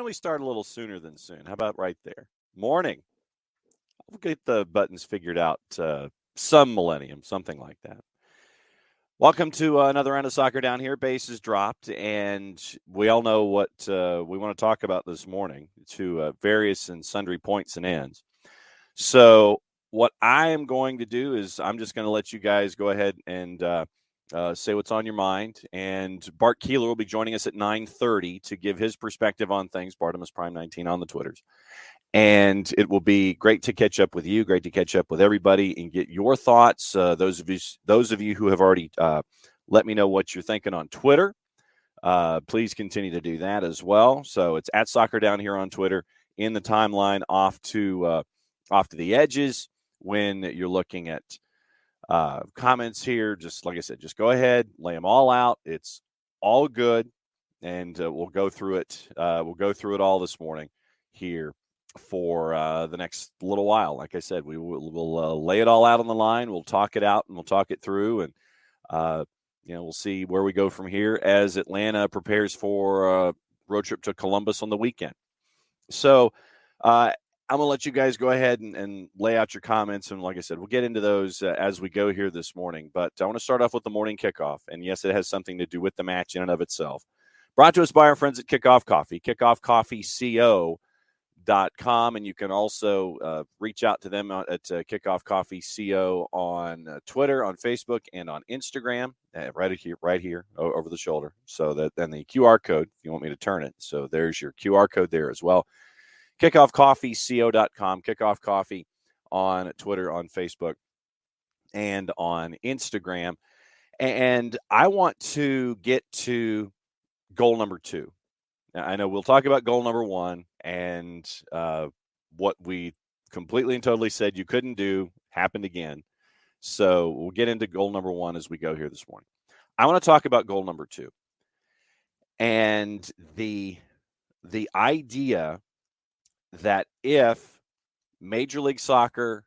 we start a little sooner than soon? How about right there? Morning. We'll get the buttons figured out some millennium, something like that. Welcome to another round of soccer down here. Bases dropped, and we all know what we want to talk about this morning to various and sundry points and ends. So what I am going to do is I'm just going to let you guys go ahead and say what's on your mind. And Bart Keeler will be joining us at 9:30 to give his perspective on things. Bartimus Prime 19 on the Twitters. And it will be great to catch up with you, great to catch up with everybody and get your thoughts. Those of you who have already let me know what you're thinking on Twitter, please continue to do that as well. So it's at Soccer Down here on Twitter, in the timeline off to the edges when you're looking at comments here. Just like I said, just go ahead, lay them all out. It's all good, and we'll go through it. We'll go through it all this morning here for the next little while. Like I said, we'll lay it all out on the line. We'll talk it out and we'll talk it through, and we'll see where we go from here as Atlanta prepares for a road trip to Columbus on the weekend. So I'm going to let you guys go ahead and lay out your comments. And like I said, we'll get into those as we go here this morning. But I want to start off with the morning kickoff. And yes, it has something to do with the match in and of itself. Brought to us by our friends at Kickoff Coffee, kickoffcoffeeco.com. And you can also reach out to them at Kickoff Coffee CO on Twitter, on Facebook, and on Instagram, right here over the shoulder. So that then the QR code, if you want me to turn it. So there's your QR code there as well. kickoffcoffeeco.com, Kickoff Coffee on Twitter, on Facebook, and on Instagram. And I want to get to goal number 2. Now, I know we'll talk about goal number 1 and what we completely and totally said you couldn't do happened again. So we'll get into goal number 1 as we go here this morning. I want to talk about goal number 2 and the idea that if Major League Soccer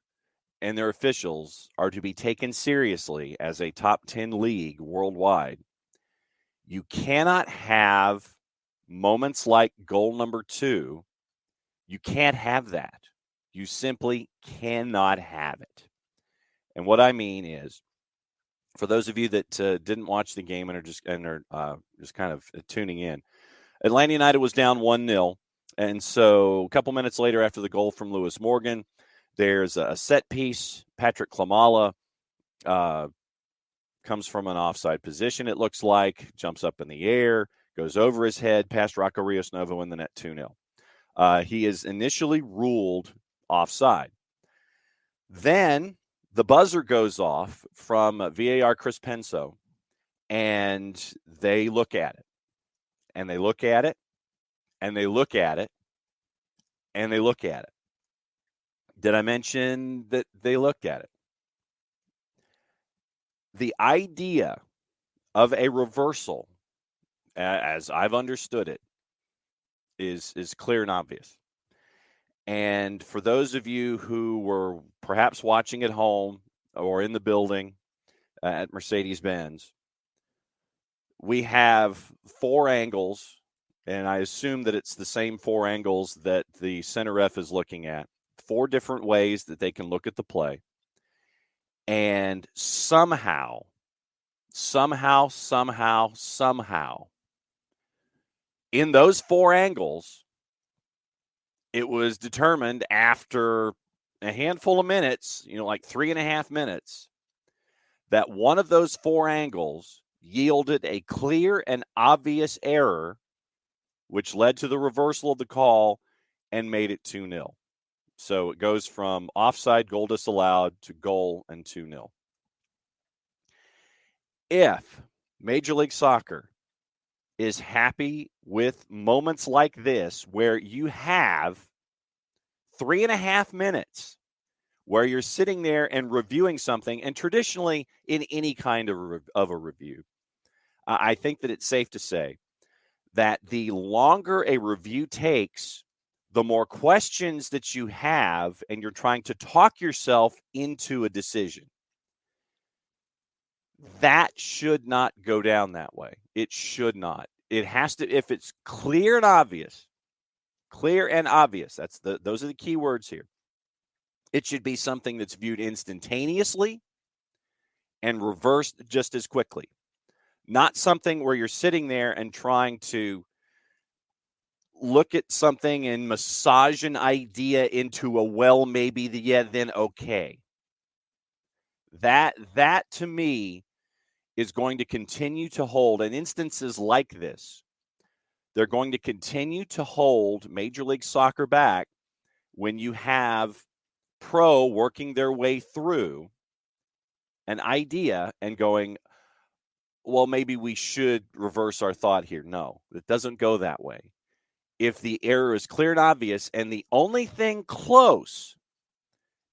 and their officials are to be taken seriously as a top 10 league worldwide, you cannot have moments like goal number 2. You can't have that. You simply cannot have it. And what I mean is, for those of you that didn't watch the game and are just kind of tuning in, Atlanta United was down 1-0. And so a couple minutes later, after the goal from Lewis Morgan, there's a set piece. Patrick Klamala comes from an offside position, it looks like, jumps up in the air, goes over his head, past Rocco Rios Novo in the net, 2-0. He is initially ruled offside. Then the buzzer goes off from VAR Chris Penso, and they look at it. And they look at it. And they look at it, and they look at it. Did I mention that they looked at it? The idea of a reversal, as I've understood it, is clear and obvious. And for those of you who were perhaps watching at home or in the building at Mercedes-Benz, we have 4 angles. And I assume that it's the same 4 angles that the center ref is looking at. 4 different ways that they can look at the play. And somehow, in those 4 angles, it was determined after a handful of minutes, like 3.5 minutes, that one of those 4 angles yielded a clear and obvious error, which led to the reversal of the call and made it 2-0. So it goes from offside, goal disallowed, to goal and 2-0. If Major League Soccer is happy with moments like this, where you have 3.5 minutes where you're sitting there and reviewing something, and traditionally in any kind of a review, I think that it's safe to say that the longer a review takes, the more questions that you have, and you're trying to talk yourself into a decision. That should not go down that way. It should not. It has to, if it's clear and obvious Clear and obvious. Those are the key words here. It should be something that's viewed instantaneously and reversed just as quickly. Not something where you're sitting there and trying to look at something and massage an idea into a, well, maybe, then okay. That to me is going to continue to hold, and instances like this, they're going to continue to hold Major League Soccer back when you have pro working their way through an idea and going, well, maybe we should reverse our thought here. No, it doesn't go that way. If the error is clear and obvious, and the only thing close,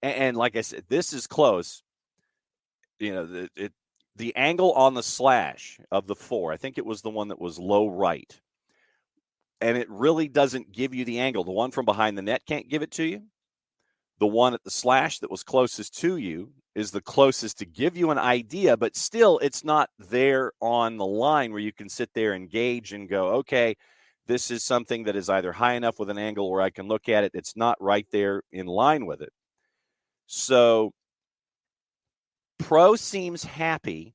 and like I said, this is close, the angle on the slash of the 4, I think it was the one that was low right, and it really doesn't give you the angle. The one from behind the net can't give it to you. The one at the slash that was closest to you is the closest to give you an idea, but still it's not there on the line where you can sit there and gauge and go, okay, this is something that is either high enough with an angle where I can look at it. It's not right there in line with it. So pro seems happy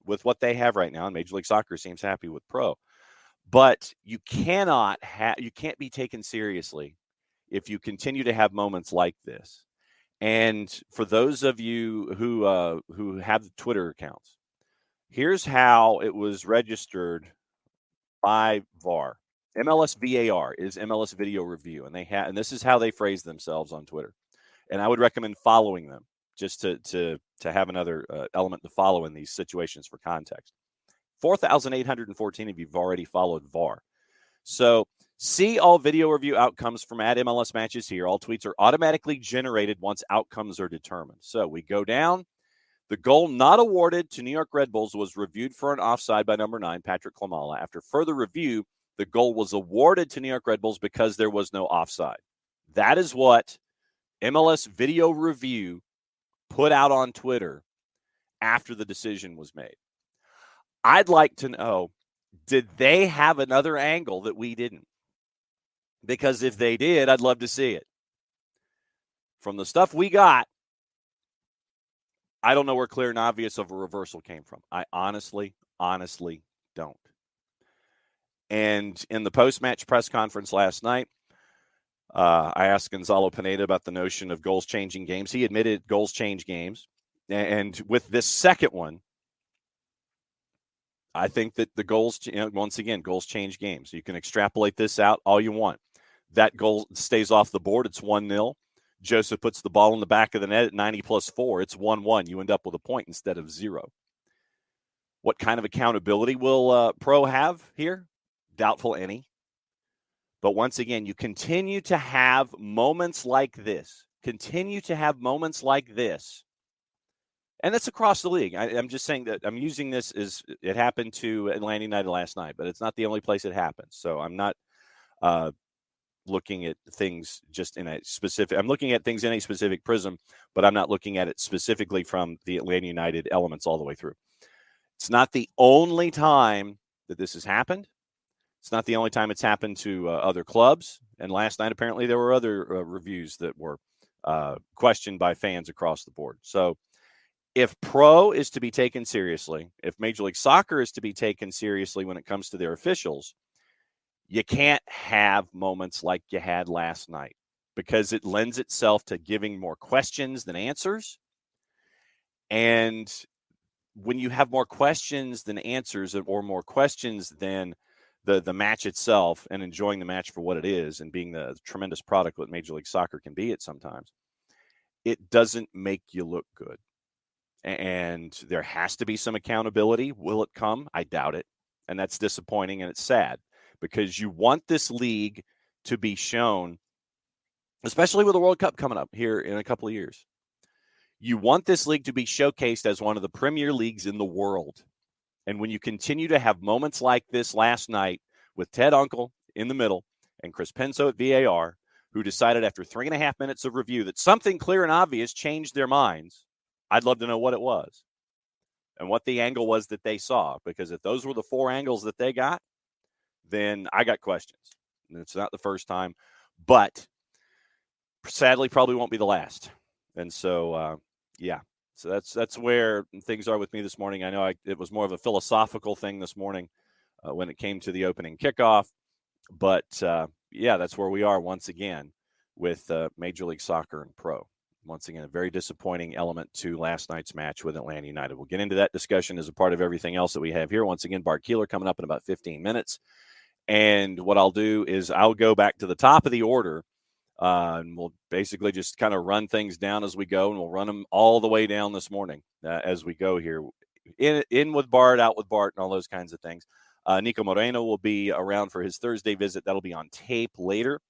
with what they have right now, and Major League Soccer seems happy with pro. But you can't be taken seriously if you continue to have moments like this. And for those of you who have the Twitter accounts, here's how it was registered by VAR. MLS VAR is MLS Video Review, and this is how they phrase themselves on Twitter. And I would recommend following them just to have another element to follow in these situations for context. 4,814 of you have already followed VAR. So see all video review outcomes from @MLS matches here. All tweets are automatically generated once outcomes are determined. So we go down. The goal not awarded to New York Red Bulls was reviewed for an offside by number 9, Patrick Klimala. After further review, the goal was awarded to New York Red Bulls because there was no offside. That is what MLS Video Review put out on Twitter after the decision was made. I'd like to know, did they have another angle that we didn't? Because if they did, I'd love to see it. From the stuff we got, I don't know where clear and obvious of a reversal came from. I honestly don't. And in the post-match press conference last night, I asked Gonzalo Pineda about the notion of goals changing games. He admitted goals change games. And with this second one, I think that the goals, once again, goals change games. You can extrapolate this out all you want. That goal stays off the board. It's 1-0. Joseph puts the ball in the back of the net at 90 plus 4. It's 1-1. You end up with a point instead of 0. What kind of accountability will Pro have here? Doubtful any. But once again, you continue to have moments like this. And it's across the league. I'm just saying that I'm using this as it happened to Atlanta United last night, but it's not the only place it happens. So I'm not looking at things just in a specific – I'm looking at things in a specific prism, but I'm not looking at it specifically from the Atlanta United elements all the way through. It's not the only time that this has happened. It's not the only time it's happened to other clubs. And last night, apparently, there were other reviews that were questioned by fans across the board. So if Pro is to be taken seriously, if Major League Soccer is to be taken seriously when it comes to their officials, you can't have moments like you had last night because it lends itself to giving more questions than answers. And when you have more questions than answers or more questions than the match itself and enjoying the match for what it is and being the tremendous product what Major League Soccer can be at sometimes, it doesn't make you look good. And there has to be some accountability. Will it come? I doubt it. And that's disappointing and it's sad because you want this league to be shown, especially with the World Cup coming up here in a couple of years. You want this league to be showcased as one of the premier leagues in the world. And when you continue to have moments like this last night with Ted Unkel in the middle and Chris Penso at VAR, who decided after 3.5 minutes of review that something clear and obvious changed their minds, I'd love to know what it was and what the angle was that they saw. Because if those were the 4 angles that they got, then I got questions. It's not the first time, but sadly probably won't be the last. And so, yeah. So that's where things are with me this morning. I know it was more of a philosophical thing this morning when it came to the opening kickoff. But, yeah, that's where we are once again with Major League Soccer and Pro. Once again, a very disappointing element to last night's match with Atlanta United. We'll get into that discussion as a part of everything else that we have here. Once again, Bart Keeler coming up in about 15 minutes. And what I'll do is I'll go back to the top of the order, and we'll basically just kind of run things down as we go, and we'll run them all the way down this morning as we go here. In with Bart, out with Bart, and all those kinds of things. Nico Moreno will be around for his Thursday visit. That'll be on tape later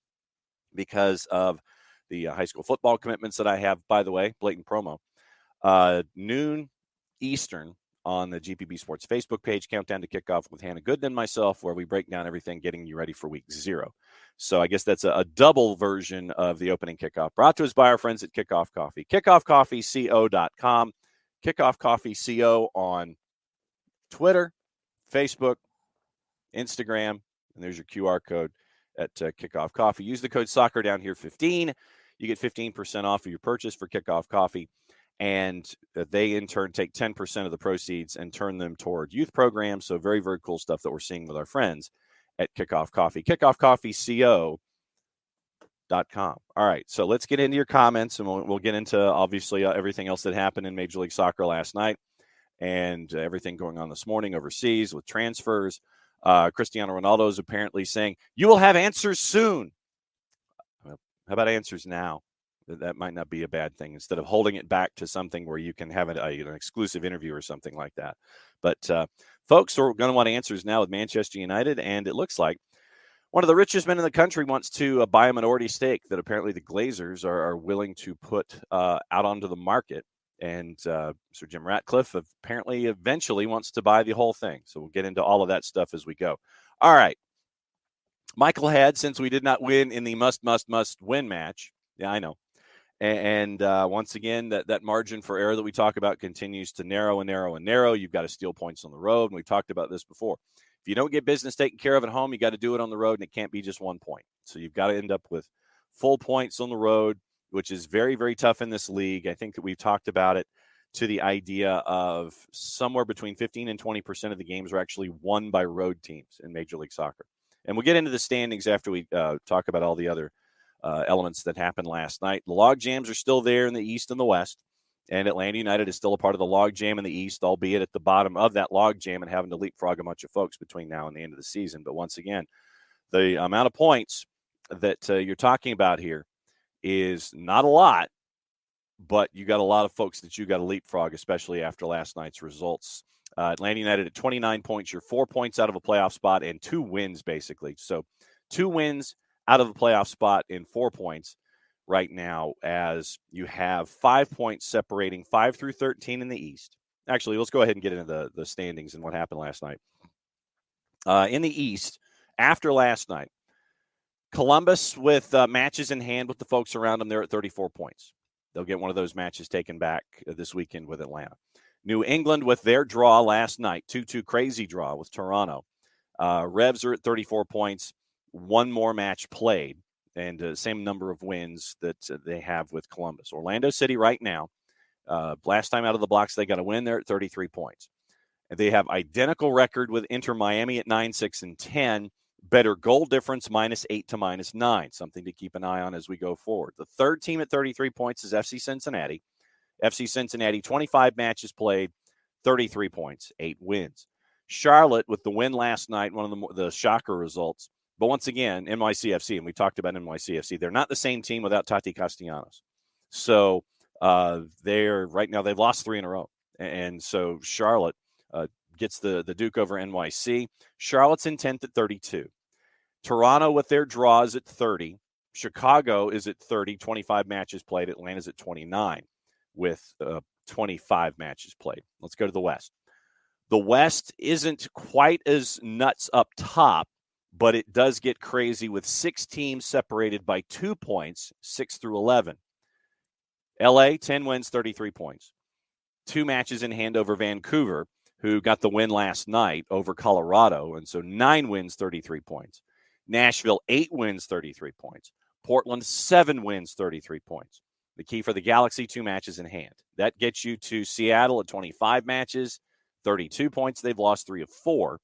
because of the high school football commitments that I have. By the way, blatant promo. Noon Eastern on the GPB Sports Facebook page, Countdown to Kickoff with Hannah Gooden and myself, where we break down everything, getting you ready for week 0. So I guess that's a double version of the opening kickoff, brought to us by our friends at Kickoff Coffee. KickoffCoffeeCO.com. Kickoff Coffee CO on Twitter, Facebook, Instagram, and there's your QR code at Kickoff Coffee. Use the code Soccer Down Here 15. You get 15% off of your purchase for Kickoff Coffee, and they in turn take 10% of the proceeds and turn them toward youth programs. So very, very cool stuff that we're seeing with our friends at Kickoff Coffee. KickoffCoffeeCO.com. All right, so let's get into your comments, and we'll get into obviously everything else that happened in Major League Soccer last night and everything going on this morning overseas with transfers. Cristiano Ronaldo is apparently saying, you will have answers soon. Well, how about answers now? That might not be a bad thing, instead of holding it back to something where you can have an exclusive interview or something like that. But folks are going to want answers now with Manchester United, and it looks like one of the richest men in the country wants to buy a minority stake that apparently the Glazers are willing to put out onto the market. And Sir Jim Ratcliffe apparently eventually wants to buy the whole thing. So we'll get into all of that stuff as we go. All right. Michael had, since we did not win in the must win match. Yeah, I know. And once again, that margin for error that we talk about continues to narrow and narrow and narrow. You've got to steal points on the road. And we've talked about this before. If you don't get business taken care of at home, you got to do it on the road, and it can't be just 1 point. So you've got to end up with full points on the road, which is very, very tough in this league. I think that we've talked about it to the idea of somewhere between 15 and 20% of the games are actually won by road teams in Major League Soccer. And we'll get into the standings after we talk about all the other elements that happened last night. The log jams are still there in the East and the West, and Atlanta United is still a part of the log jam in the East, albeit at the bottom of that log jam and having to leapfrog a bunch of folks between now and the end of the season. But once again, the amount of points that you're talking about here is not a lot, but you got a lot of folks that you got to leapfrog, especially after last night's results. Atlanta United at 29 points. You're 4 points out of a playoff spot and 2 wins, basically. So 2 wins out of a playoff spot in 4 points right now, as you have 5 points separating 5 through 13 in the East. Actually, let's go ahead and get into the standings and what happened last night. In the East, after last night, Columbus with matches in hand with the folks around them, they're at 34 points. They'll get one of those matches taken back this weekend with Atlanta. New England with their draw last night, 2-2 crazy draw with Toronto. Revs are at 34 points, 1 more match played, and same number of wins that they have with Columbus. Orlando City right now, last time out of the blocks, they got a win. They're at 33 points. And they have identical record with Inter Miami at 9-6-10. Better goal difference, -8 to -9, something to keep an eye on as we go forward. The third team at 33 points is FC Cincinnati. FC Cincinnati, 25 matches played, 33 points, 8 wins. Charlotte with the win last night, one of the shocker results. But once again, NYCFC, and we talked about NYCFC, they're not the same team without Tati Castellanos. So they're right now, they've lost 3 in a row. And so Charlotte gets the Duke over NYC. Charlotte's in 10th at 32. Toronto with their draws at 30. Chicago is at 30, 25 matches played. Atlanta's at 29 with 25 matches played. Let's go to the West. The West isn't quite as nuts up top, but it does get crazy with 6 teams separated by 2 points, 6 through 11. LA, 10 wins, 33 points. 2 matches in hand over Vancouver, who got the win last night over Colorado, and so 9 wins, 33 points. Nashville, 8 wins, 33 points. Portland, 7 wins, 33 points. The key for the Galaxy, 2 matches in hand. That gets you to Seattle at 25 matches, 32 points. They've lost 3 of 4.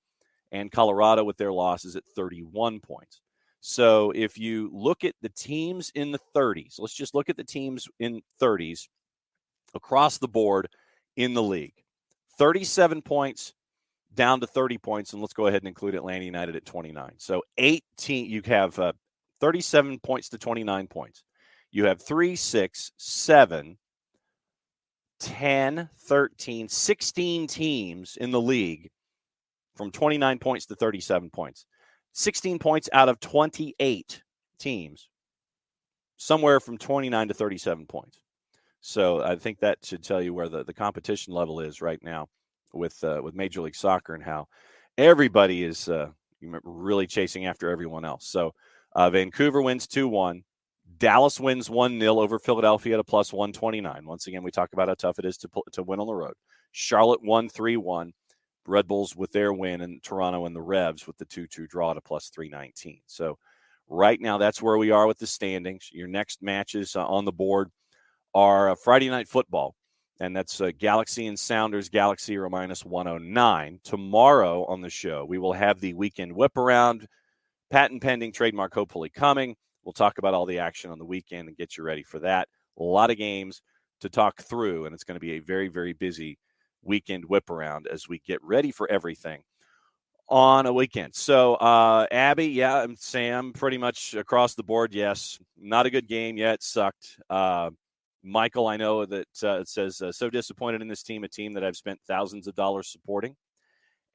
And Colorado with their losses at 31 points. So if you look at the teams in the 30s, let's just look at the teams in 30s across the board in the league. 37 points down to 30 points, and let's go ahead and include Atlanta United at 29. So 18, you have 37 points to 29 points. You have 3, 6, 7, 10, 13, 16 teams in the league from 29 points to 37 points. 16 points out of 28 teams, somewhere from 29 to 37 points. So I think that should tell you where the competition level is right now with Major League Soccer and how everybody is really chasing after everyone else. So Vancouver wins 2-1. Dallas wins 1-0 over Philadelphia at a plus 129. Once again, we talk about how tough it is to win on the road. Charlotte won 3-1. Red Bulls with their win, and Toronto and the Revs with the 2-2 draw at a plus 319. So right now, that's where we are with the standings. Your next matches on the board are Friday Night Football, and that's Galaxy and Sounders. Galaxy are minus 109. Tomorrow on the show, we will have the weekend whip around, patent pending, trademark hopefully coming. We'll talk about all the action on the weekend and get you ready for that. A lot of games to talk through, and it's going to be a very, very busy weekend whip around as we get ready for everything on a weekend. So Abby, yeah, and Sam, pretty much across the board, yes. Not a good game yet. It sucked. Michael, I know that it says, so disappointed in this team, a team that I've spent thousands of dollars supporting.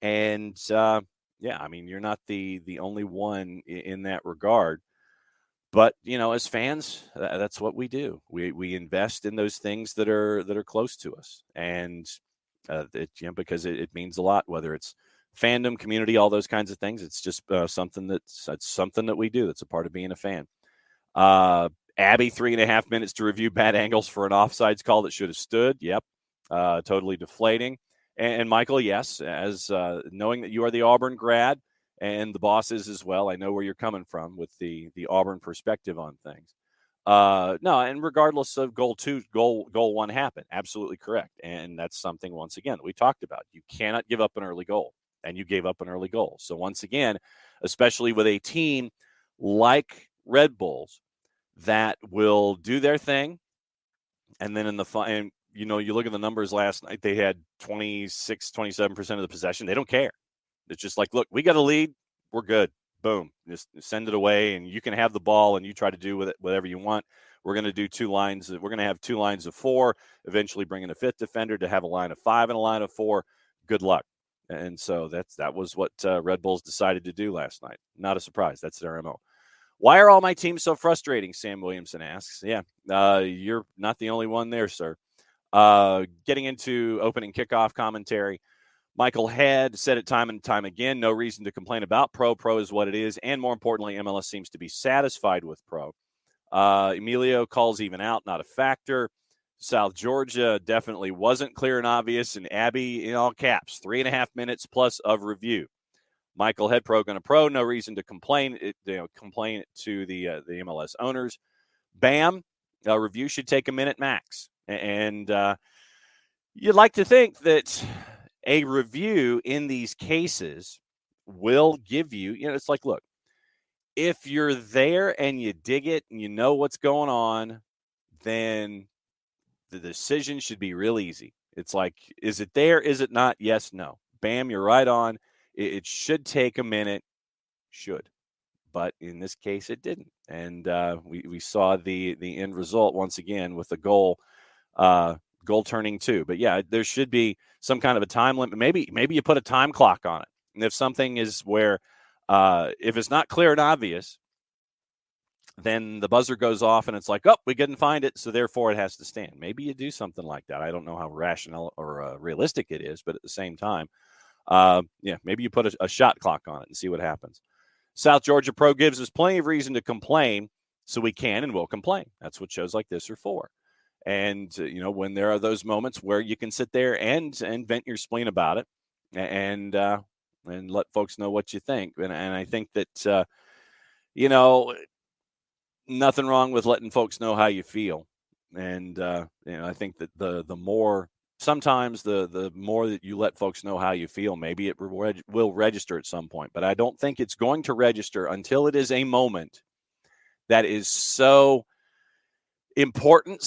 And, yeah, I mean, you're not the only one in that regard. But, you know, as fans, that's what we do. We invest in those things that are close to us. And because it means a lot, whether it's fandom, community, all those kinds of things. It's just something that we do. That's a part of being a fan. Abby, 3.5 minutes to review bad angles for an offsides call that should have stood. Yep. Totally deflating. And Michael, yes, as knowing that you are the Auburn grad and the bosses as well, I know where you're coming from with the Auburn perspective on things. No, and regardless of goal 1 happened. Absolutely correct. And that's something, once again, we talked about. You cannot give up an early goal, and you gave up an early goal. So once again, especially with a team like Red Bulls that will do their thing, and then and you look at the numbers last night, they had 27% of the possession. They don't care. It's just like, look, we got a lead. We're good. Boom, just send it away, and you can have the ball, and you try to do with it whatever you want. We're going to do 2 lines. We're going to have 2 lines of 4, eventually bring in a 5th defender to have a line of 5 and a line of 4. Good luck. And so that was what Red Bulls decided to do last night. Not a surprise. That's their MO. Why are all my teams so frustrating? Sam Williamson asks. Yeah, you're not the only one there, sir. Getting into opening kickoff commentary. Michael had said it time and time again, no reason to complain about Pro. Pro is what it is, and more importantly, MLS seems to be satisfied with Pro. Emilio calls even out, not a factor. South Georgia definitely wasn't clear and obvious, and Abby in all caps, 3.5 minutes plus of review. Michael, head pro going to Pro, no reason to complain. Complain to the MLS owners. Bam, a review should take a minute max, and you'd like to think that a review in these cases will give you, it's like, look, if you're there and you dig it and you know what's going on, then the decision should be real easy. It's like, is it there? Is it not? Yes, no. Bam, you're right on. It should take a minute. Should. But in this case, it didn't. And we saw the end result once again with the goal turning 2. But yeah, there should be some kind of a time limit. Maybe you put a time clock on it. And if something is where, if it's not clear and obvious, then the buzzer goes off and it's like, oh, we couldn't find it, so therefore it has to stand. Maybe you do something like that. I don't know how rational or realistic it is, but at the same time, maybe you put a shot clock on it and see what happens. South Georgia Pro gives us plenty of reason to complain, so we can and will complain. That's what shows like this are for. And, when there are those moments where you can sit there and vent your spleen about it and let folks know what you think. And I think that nothing wrong with letting folks know how you feel. And, I think that the more sometimes the more that you let folks know how you feel, maybe it will register at some point. But I don't think it's going to register until it is a moment that is so important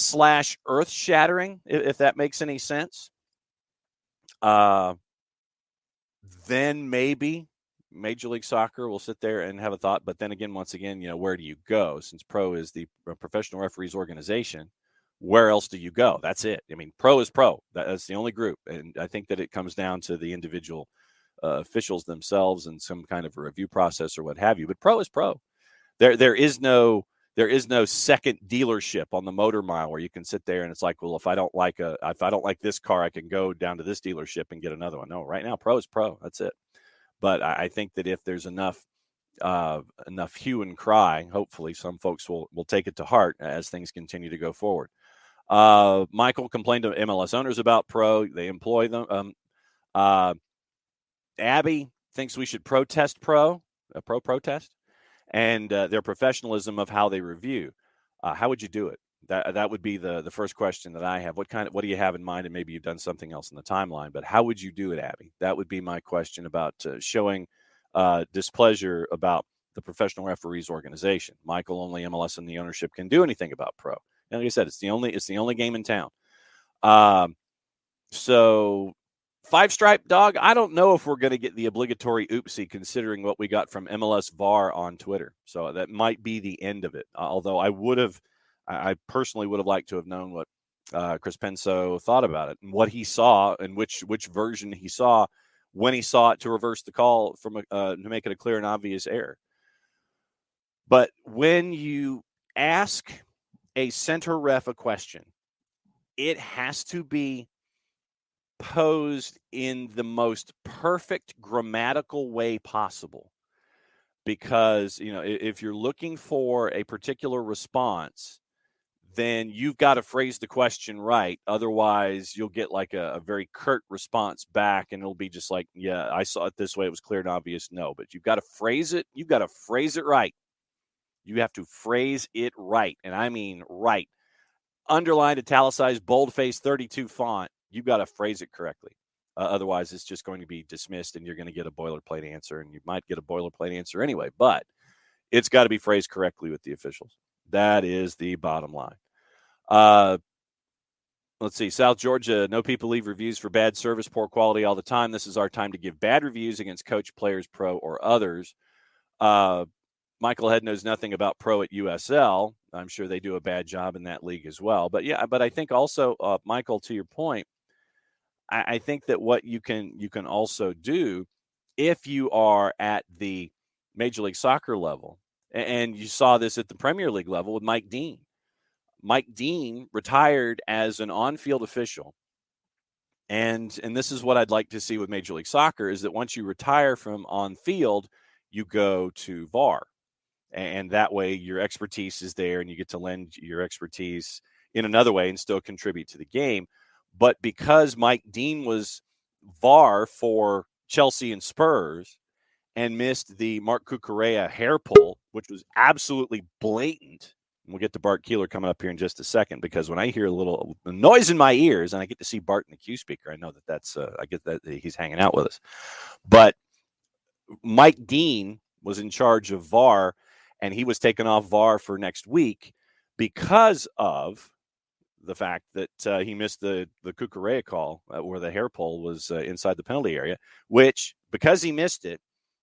/ earth-shattering, if that makes any sense. Then maybe Major League Soccer will sit there and have a thought. But then again, once again, where do you go? Since pro is the professional referees organization, where else do you go? That's it. I mean, pro is pro. That's the only group. And I think that it comes down to the individual officials themselves and some kind of a review process or what have you. But pro is pro. There is no second dealership on the motor mile where you can sit there and it's like, well, if I don't like this car, I can go down to this dealership and get another one. No, right now, pro is pro. That's it. But I think that if there's enough hue and cry, hopefully some folks will take it to heart as things continue to go forward. Michael complained to MLS owners about pro. They employ them. Abby thinks we should protest a pro protest, and their professionalism of how they review. How would you do it? That would be the first question that I have. What do you have in mind? And maybe you've done something else in the timeline, but how would you do it, Abby? That would be my question about showing displeasure about the professional referees organization. Michael, only MLS and the ownership can do anything about pro. And like I said, it's the only game in town. So 5-stripe dog, I don't know if we're going to get the obligatory oopsie considering what we got from MLS VAR on Twitter. So that might be the end of it. Although I personally would have liked to have known what Chris Penso thought about it and what he saw and which version he saw when he saw it to reverse the call from to make it a clear and obvious error. But when you ask a center ref a question, it has to be posed in the most perfect grammatical way possible. Because, if you're looking for a particular response, then you've got to phrase the question right. Otherwise, you'll get like a very curt response back, and it'll be just like, yeah, I saw it this way. It was clear and obvious. No, but you've got to phrase it. You've got to phrase it right. You have to phrase it right. And I mean right. Underlined, italicized, boldface, 32 font. You've got to phrase it correctly. Otherwise, it's just going to be dismissed, and you're going to get a boilerplate answer, and you might get a boilerplate answer anyway. But it's got to be phrased correctly with the officials. That is the bottom line. Let's see. South Georgia, no people leave reviews for bad service, poor quality all the time. This is our time to give bad reviews against coach, players, pro, or others. Michael Head knows nothing about pro at USL. I'm sure they do a bad job in that league as well. But I think also, Michael, to your point, I think that what you can also do if you are at the Major League Soccer level, and you saw this at the Premier League level with Mike Dean. Mike Dean retired as an on-field official. And this is what I'd like to see with Major League Soccer is that once you retire from on-field, you go to VAR. And that way your expertise is there and you get to lend your expertise in another way and still contribute to the game. But because Mike Dean was VAR for Chelsea and Spurs and missed the Mark Cucurella hair pull, which was absolutely blatant. And we'll get to Bart Keeler coming up here in just a second, because when I hear a little noise in my ears and I get to see Bart in the Q speaker, I know that's I get that he's hanging out with us. But Mike Dean was in charge of VAR, and he was taken off VAR for next week because of the fact that he missed the Cucurella call where the hair pull was inside the penalty area, which, because he missed it,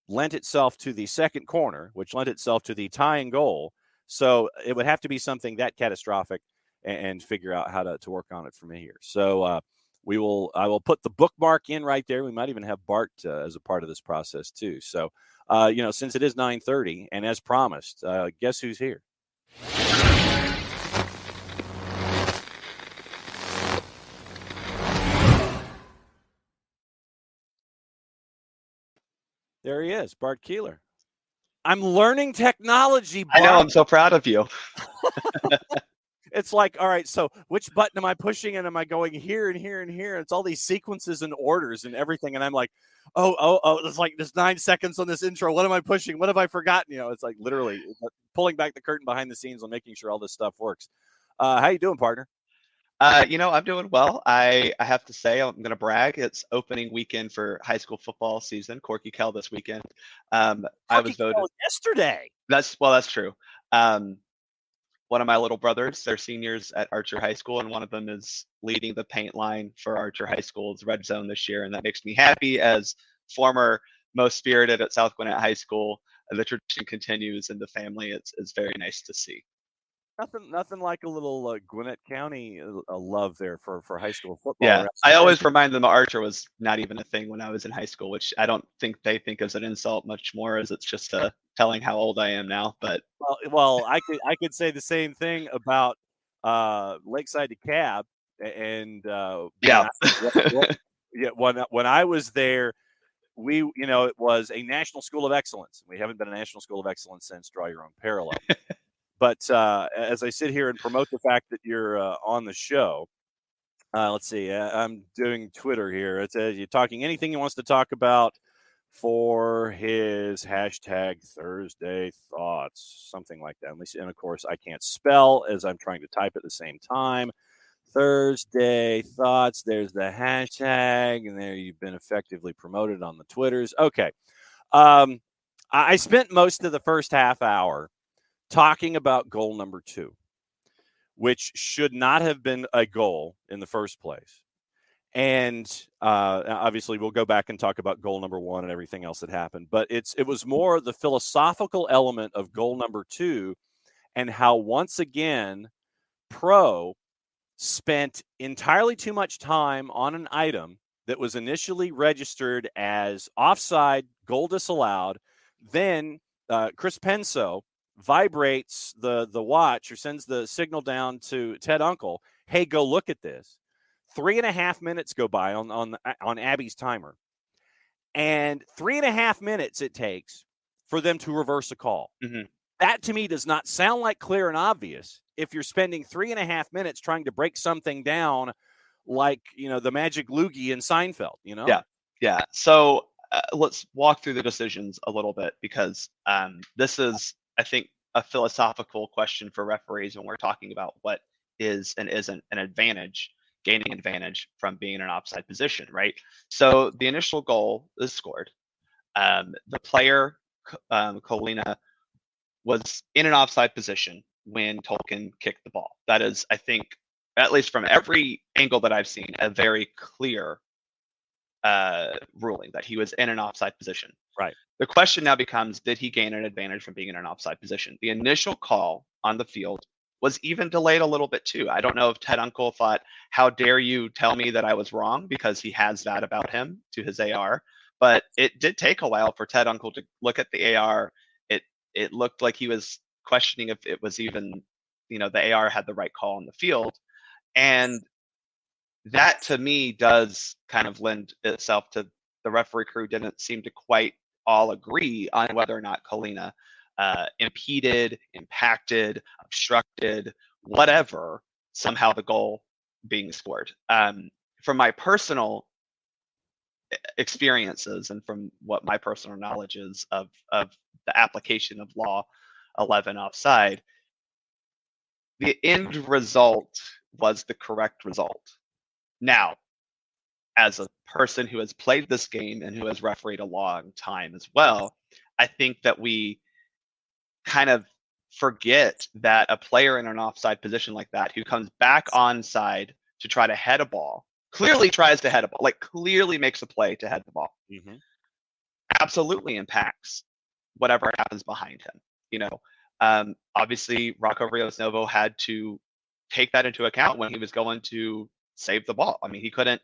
lent itself to the second corner, which lent itself to the tying goal. So it would have to be something that catastrophic and figure out how to work on it from here. So I will put the bookmark in right there. We might even have Bart as a part of this process too. So, since it is 9:30 and as promised, guess who's here? There he is, Bart Keeler. I'm learning technology, Bart. I know. I'm so proud of you. it's like, all right, so which button am I pushing and am I going here and here and here? It's all these sequences and orders and everything. And I'm like, oh, it's like there's 9 seconds on this intro. What am I pushing? What have I forgotten? It's like literally pulling back the curtain behind the scenes on making sure all this stuff works. How you doing, partner? I'm doing well. I have to say, I'm going to brag. It's opening weekend for high school football season. Corky Kell this weekend. I was voted yesterday. That's true. One of my little brothers, they're seniors at Archer High School, and one of them is leading the paint line for Archer High School's Red Zone this year, and that makes me happy as former most spirited at South Gwinnett High School. The tradition continues in the family. It's very nice to see. Nothing like a little Gwinnett County love there for high school football. Yeah, I always remind them Archer was not even a thing when I was in high school, which I don't think they think as an insult much more as it's just telling how old I am now. But well, I could say the same thing about Lakeside DeKalb, and when I was there, it was a national school of excellence. We haven't been a national school of excellence since. Draw your own parallel. But as I sit here and promote the fact that you're on the show, let's see. I'm doing Twitter here. It says you're talking anything he wants to talk about for his hashtag Thursday thoughts, something like that. And of course, I can't spell as I'm trying to type at the same time. Thursday thoughts. There's the hashtag, and there you've been effectively promoted on the Twitters. Okay. I spent most of the first half hour talking about goal number 2, which should not have been a goal in the first place. And obviously, we'll go back and talk about goal number 1 and everything else that happened. But it was more the philosophical element of goal number 2 and how, once again, Pro spent entirely too much time on an item that was initially registered as offside, goal disallowed. Then Chris Penso vibrates the watch or sends the signal down to Ted Uncle. Hey, go look at this. 3.5 minutes go by on Abby's timer, and 3.5 minutes it takes for them to reverse a call. Mm-hmm. That to me does not sound like clear and obvious. If you're spending 3.5 minutes trying to break something down, like the magic loogie in Seinfeld, Yeah. So let's walk through the decisions a little bit, because this is, I think, a philosophical question for referees when we're talking about what is and isn't an advantage, gaining advantage from being in an offside position, right? So the initial goal is scored. The player, Colina, was in an offside position when Tolkien kicked the ball. That is, I think, at least from every angle that I've seen, a very clear ruling that he was in an offside position. Right. The question now becomes, did he gain an advantage from being in an offside position? The initial call on the field was even delayed a little bit too. I don't know if Ted Uncle thought, how dare you tell me that I was wrong, because he has that about him to his AR. But it did take a while for Ted Uncle to look at the AR. It looked like he was questioning if it was even, the AR had the right call on the field. And that to me does kind of lend itself to the referee crew didn't seem to quite all agree on whether or not Colina impeded, impacted, obstructed, whatever, somehow the goal being scored. From my personal experiences and from what my personal knowledge is of the application of Law 11 offside, the end result was the correct result. Now, as a person who has played this game and who has refereed a long time as well, I think that we kind of forget that a player in an offside position like that who comes back onside to try to head a ball, clearly tries to head a ball, like clearly makes a play to head the ball, absolutely impacts whatever happens behind him. Obviously Rocco Rios Novo had to take that into account when he was going to save the ball. I mean, he couldn't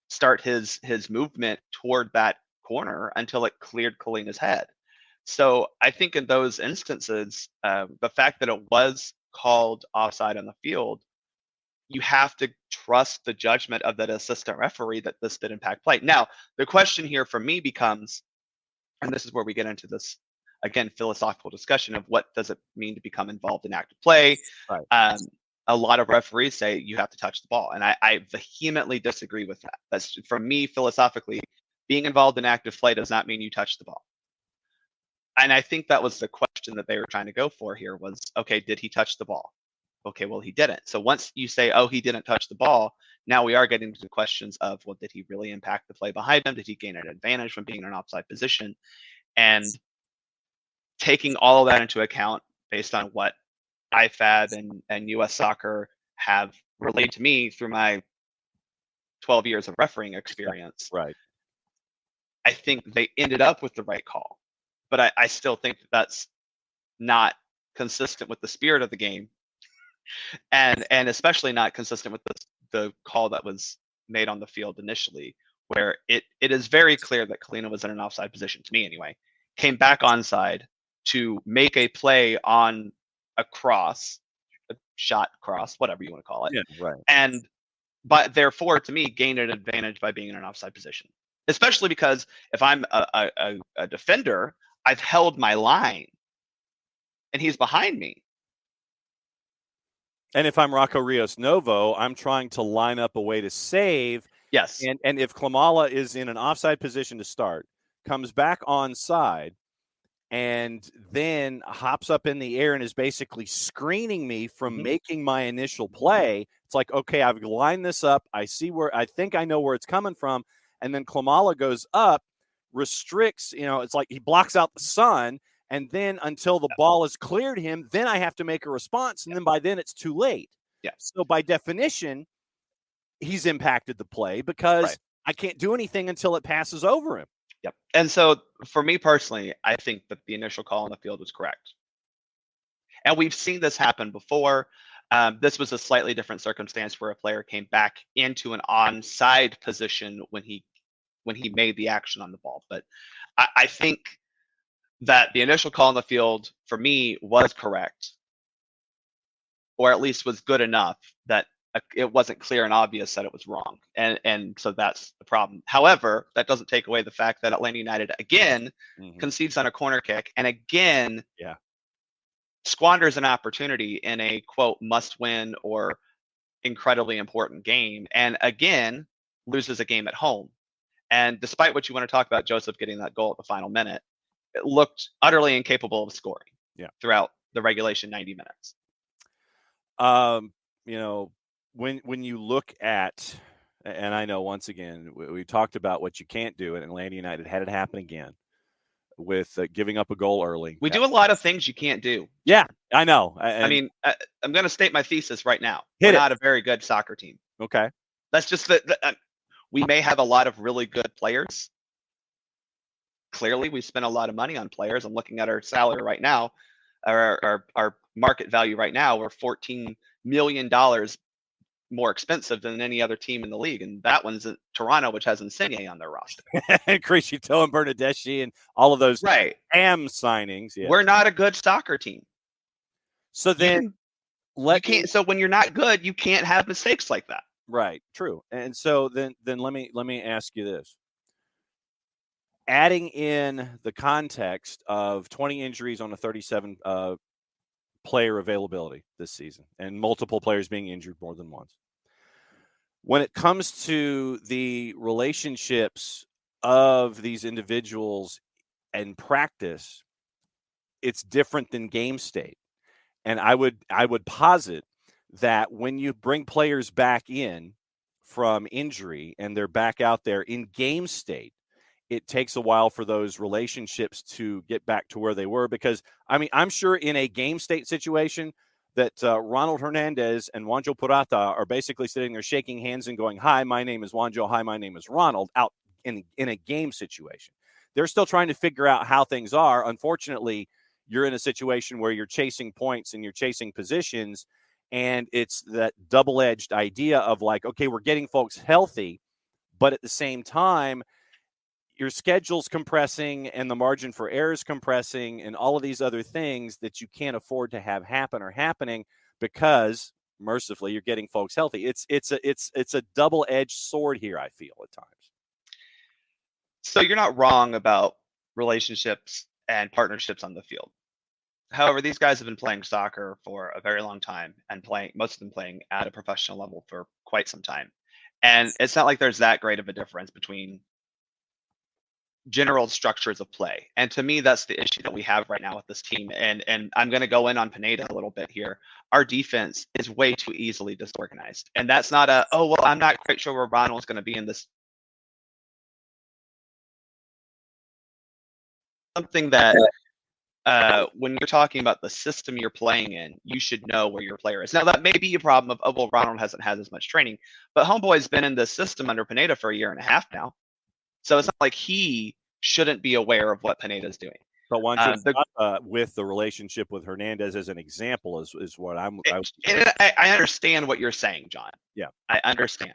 start his movement toward that corner until it cleared Colina's head. So I think in those instances, the fact that it was called offside on the field, you have to trust the judgment of that assistant referee that this did impact play. Now, the question here for me becomes, and this is where we get into this, again, philosophical discussion of what does it mean to become involved in active play. Right. a lot of referees say you have to touch the ball. And I vehemently disagree with that. That's, for me, philosophically, being involved in active play does not mean you touch the ball. And I think that was the question that they were trying to go for here was, okay, did he touch the ball? Okay, well, he didn't. So once you say, oh, he didn't touch the ball, now we are getting to the questions of, well, did he really impact the play behind him? Did he gain an advantage from being in an offside position? And taking all of that into account based on what IFAB and US Soccer have relayed to me through my 12 years of refereeing experience, Right. I think they ended up with the right call. But I still think that's not consistent with the spirit of the game, and especially not consistent with the call that was made on the field initially, where it is very clear that Kalina was in an offside position, to me anyway, came back onside to make a play on a cross, a shot cross, whatever you want to call it. Yeah, right. And but therefore, to me, gained an advantage by being in an offside position, especially because if I'm a defender, I've held my line and he's behind me. And if I'm Rocco Rios Novo, I'm trying to line up a way to save. Yes. And if Klimala is in an offside position to start, comes back onside, and then hops up in the air and is basically screening me from making my initial play, it's like, okay, I've lined this up. I see where I think I know where it's coming from. And then Klimala goes up, restricts, it's like he blocks out the sun. And then until the ball has cleared him, then I have to make a response. And then by then it's too late. Yeah. So by definition, he's impacted the play because I can't do anything until it passes over him. Yep. And so for me personally, I think that the initial call on the field was correct. And we've seen this happen before. This was a slightly different circumstance where a player came back into an onside position when he made the action on the ball. But I think that the initial call on the field for me was correct, or at least was good enough that it wasn't clear and obvious that it was wrong. And so that's the problem. However, that doesn't take away the fact that Atlanta United again concedes on a corner kick and again squanders an opportunity in a quote must win or incredibly important game, and again loses a game at home. And despite what you want to talk about Joseph getting that goal at the final minute, it looked utterly incapable of scoring throughout the regulation 90 minutes. When you look at, and I know once again, we talked about what you can't do, and Atlanta United had it happen again with giving up a goal early. We do a lot of things you can't do. Yeah, I know. I mean, I'm going to state my thesis right now. We're not a very good soccer team. Okay. That's just we may have a lot of really good players. Clearly, we spent a lot of money on players. I'm looking at our salary right now, our market value right now. We're $14 million more expensive than any other team in the league, and that one's at Toronto, which has Insigne on their roster. And Criscito and Bernadeschi and all of those AM signings. Yeah. We're not a good soccer team. So then so when you're not good, you can't have mistakes like that. Right. True. And so then let me ask you this. Adding in the context of 20 injuries on a 37 player availability this season and multiple players being injured more than once. When it comes to the relationships of these individuals and practice, it's different than game state. And I would posit that when you bring players back in from injury and they're back out there in game state, it takes a while for those relationships to get back to where they were. Because, I mean, I'm sure in a game state situation that Ronald Hernandez and Juanjo Purata are basically sitting there shaking hands and going, hi, my name is Juanjo. Hi, my name is Ronald, out in a game situation. They're still trying to figure out how things are. Unfortunately, you're in a situation where you're chasing points and you're chasing positions. And it's that double-edged idea of like, okay, we're getting folks healthy, but at the same time, your schedule's compressing and the margin for error is compressing and all of these other things that you can't afford to have happen are happening because mercifully you're getting folks healthy. It's a double-edged sword here, I feel at times. So you're not wrong about relationships and partnerships on the field. However, these guys have been playing soccer for a very long time and most of them playing at a professional level for quite some time. And it's not like there's that great of a difference between general structures of play. And to me, that's the issue that we have right now with this team. And I'm going to go in on Pineda a little bit here. Our defense is way too easily disorganized. And that's not I'm not quite sure where Ronald's going to be in this. Something that when you're talking about the system you're playing in, you should know where your player is. Now, that may be a problem of, Ronald hasn't had as much training, but Homeboy's been in this system under Pineda for a year and a half now. So it's not like he shouldn't be aware of what Pineda's doing. But one with the relationship with Hernandez as an example is what I understand what you're saying, John. Yeah. I understand.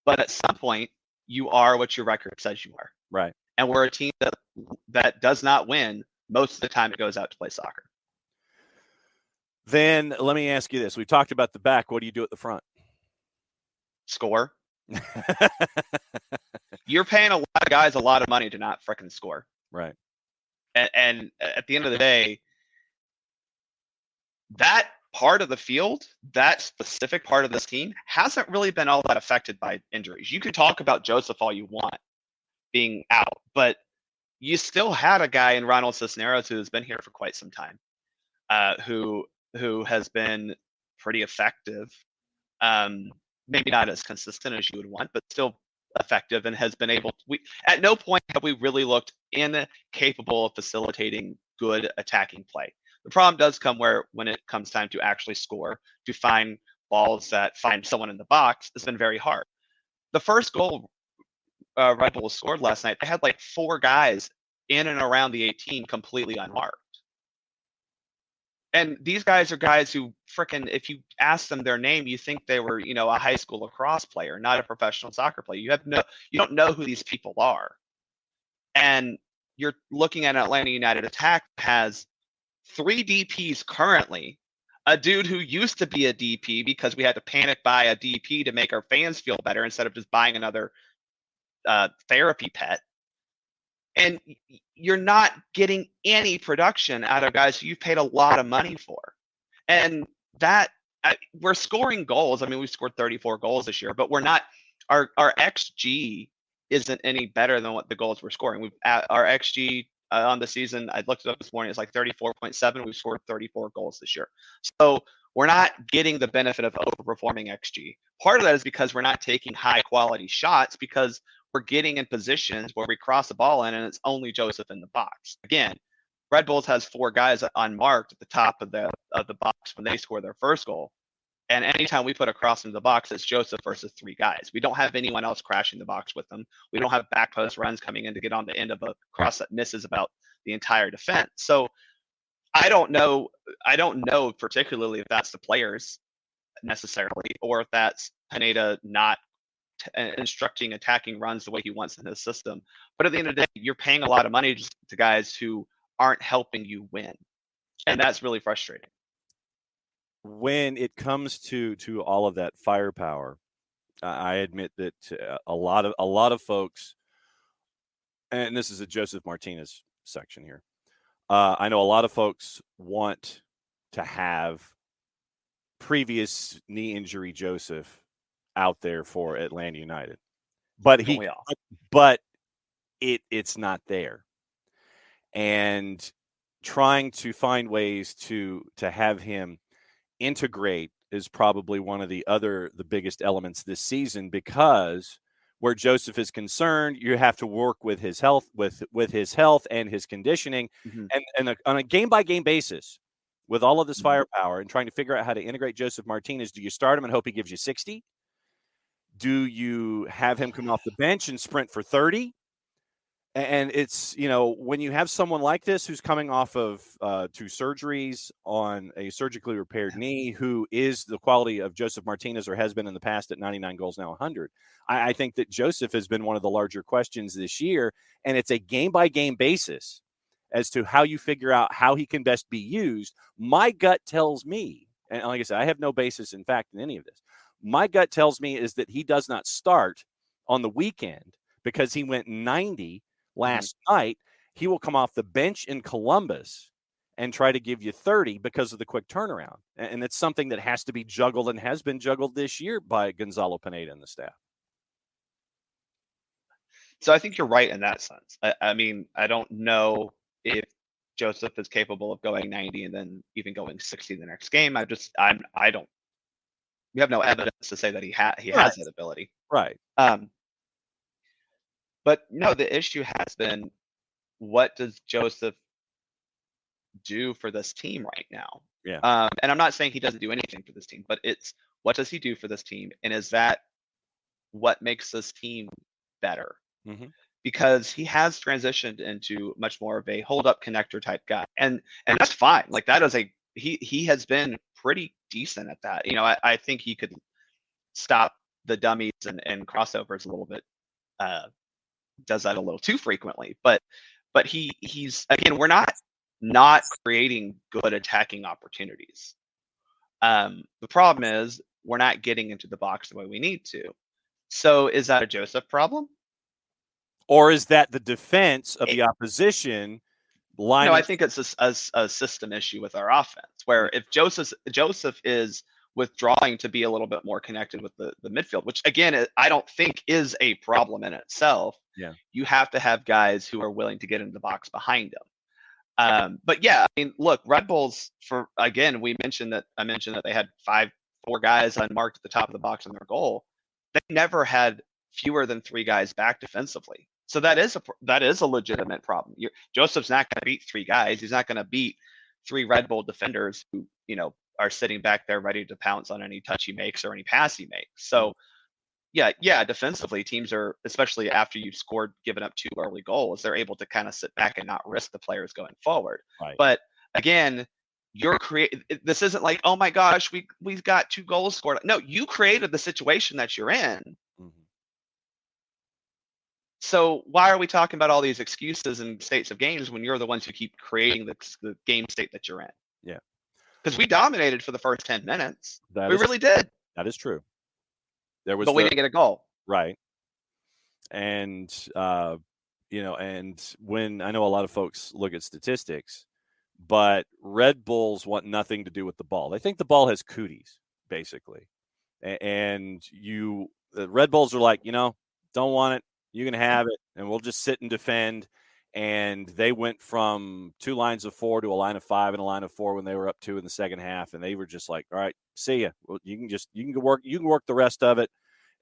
But at some point, you are what your record says you are. Right. And we're a team that does not win most of the time it goes out to play soccer. Then let me ask you this. We've talked about the back. What do you do at the front? Score. You're paying a lot of guys a lot of money to not frickin' score. Right. And at the end of the day, that part of the field, that specific part of this team, hasn't really been all that affected by injuries. You can talk about Joseph all you want being out, but you still had a guy in Ronald Cisneros who has been here for quite some time, who has been pretty effective. Maybe not as consistent as you would want, but still effective, and has been able to, at no point have we really looked incapable of facilitating good attacking play. The problem does come when it comes time to actually score, to find balls that find someone in the box, has been very hard. The first goal Red Bull scored last night, they had like 4 guys in and around the 18 completely unmarked. And these guys are guys who frickin', if you ask them their name, you think they were, a high school lacrosse player, not a professional soccer player. You don't know who these people are. And you're looking at an Atlanta United attack that has 3 DPs currently, a dude who used to be a DP because we had to panic buy a DP to make our fans feel better instead of just buying another therapy pet. And you're not getting any production out of guys you've paid a lot of money for. And that we're scoring goals. I mean, we've scored 34 goals this year, but we're not, our XG isn't any better than what the goals we're scoring. Our XG on the season, I looked it up this morning, it's like 34.7. We've scored 34 goals this year. So we're not getting the benefit of overperforming XG. Part of that is because we're not taking high quality shots, because we're getting in positions where we cross the ball in and it's only Joseph in the box. Again, Red Bulls has 4 guys unmarked at the top of the box when they score their first goal. And anytime we put a cross into the box, it's Joseph versus 3 guys. We don't have anyone else crashing the box with them. We don't have back post runs coming in to get on the end of a cross that misses about the entire defense. So I don't know particularly if that's the players necessarily, or if that's Pineda not instructing attacking runs the way he wants in his system. But at the end of the day, you're paying a lot of money to guys who aren't helping you win. And that's really frustrating. When it comes to all of that firepower, I admit that a lot of folks, and this is a Joseph Martinez section here, I know a lot of folks want to have previous knee injury Joseph out there for Atlanta United, but it's not there. And trying to find ways to have him integrate is probably one of the biggest elements this season, because where Joseph is concerned, you have to work with his health, with his health and his conditioning, and on a game by game basis, with all of this firepower, and trying to figure out how to integrate Joseph Martinez. Do you start him and hope he gives you 60? Do you have him come off the bench and sprint for 30? And it's, when you have someone like this who's coming off of 2 surgeries on a surgically repaired knee, who is the quality of Joseph Martinez, or has been in the past at 99 goals, now 100, I think that Joseph has been one of the larger questions this year. And it's a game-by-game basis as to how you figure out how he can best be used. My gut tells me, and like I said, I have no basis in fact in any of this, my gut tells me is that he does not start on the weekend because he went 90 last night. He will come off the bench in Columbus and try to give you 30 because of the quick turnaround. And it's something that has to be juggled and has been juggled this year by Gonzalo Pineda and the staff. So I think you're right in that sense. I mean, I don't know if Joseph is capable of going 90 and then even going 60 the next game. I don't. We have no evidence to say that he has that ability. Right. But no, the issue has been, what does Joseph do for this team right now? Yeah. And I'm not saying he doesn't do anything for this team, but it's, what does he do for this team, and is that what makes this team better? Mm-hmm. Because he has transitioned into much more of a hold up connector type guy, and that's fine. Like, that is he has been pretty decent at that. You know, I think he could stop the dummies and crossovers a little bit. Does that a little too frequently, but he's, again, we're not creating good attacking opportunities. The problem is we're not getting into the box the way we need to. So is that a Joseph problem? Or is that the defense of the opposition lining? No, I think it's a system issue with our offense, where if Joseph is withdrawing to be a little bit more connected with the midfield, which again, I don't think is a problem in itself. Yeah. You have to have guys who are willing to get into the box behind him. But yeah, I mean, look, Red Bulls, I mentioned that they had 4 guys unmarked at the top of the box on their goal. They never had fewer than 3 guys back defensively. So that is a legitimate problem. Joseph's not going to beat 3 guys. He's not going to beat 3 Red Bull defenders who, are sitting back there ready to pounce on any touch he makes or any pass he makes. So yeah, defensively, teams are, especially after you've given up 2 early goals, they're able to kind of sit back and not risk the players going forward. Right. But again, this isn't like, oh my gosh, we've got 2 goals scored. No, you created the situation that you're in. Mm-hmm. So why are we talking about all these excuses and states of games when you're the ones who keep creating the game state that you're in? Yeah. Because we dominated for the first 10 minutes. We really did. That is true. But we didn't get a goal. Right. And, and when I know a lot of folks look at statistics, but Red Bulls want nothing to do with the ball. They think the ball has cooties, basically. And the Red Bulls are like, don't want it. You can have it, and we'll just sit and defend. And they went from 2 lines of 4 to a line of 5 and a line of 4 when they were up 2 in the second half, and they were just like, "All right, see ya. Well, you can work the rest of it,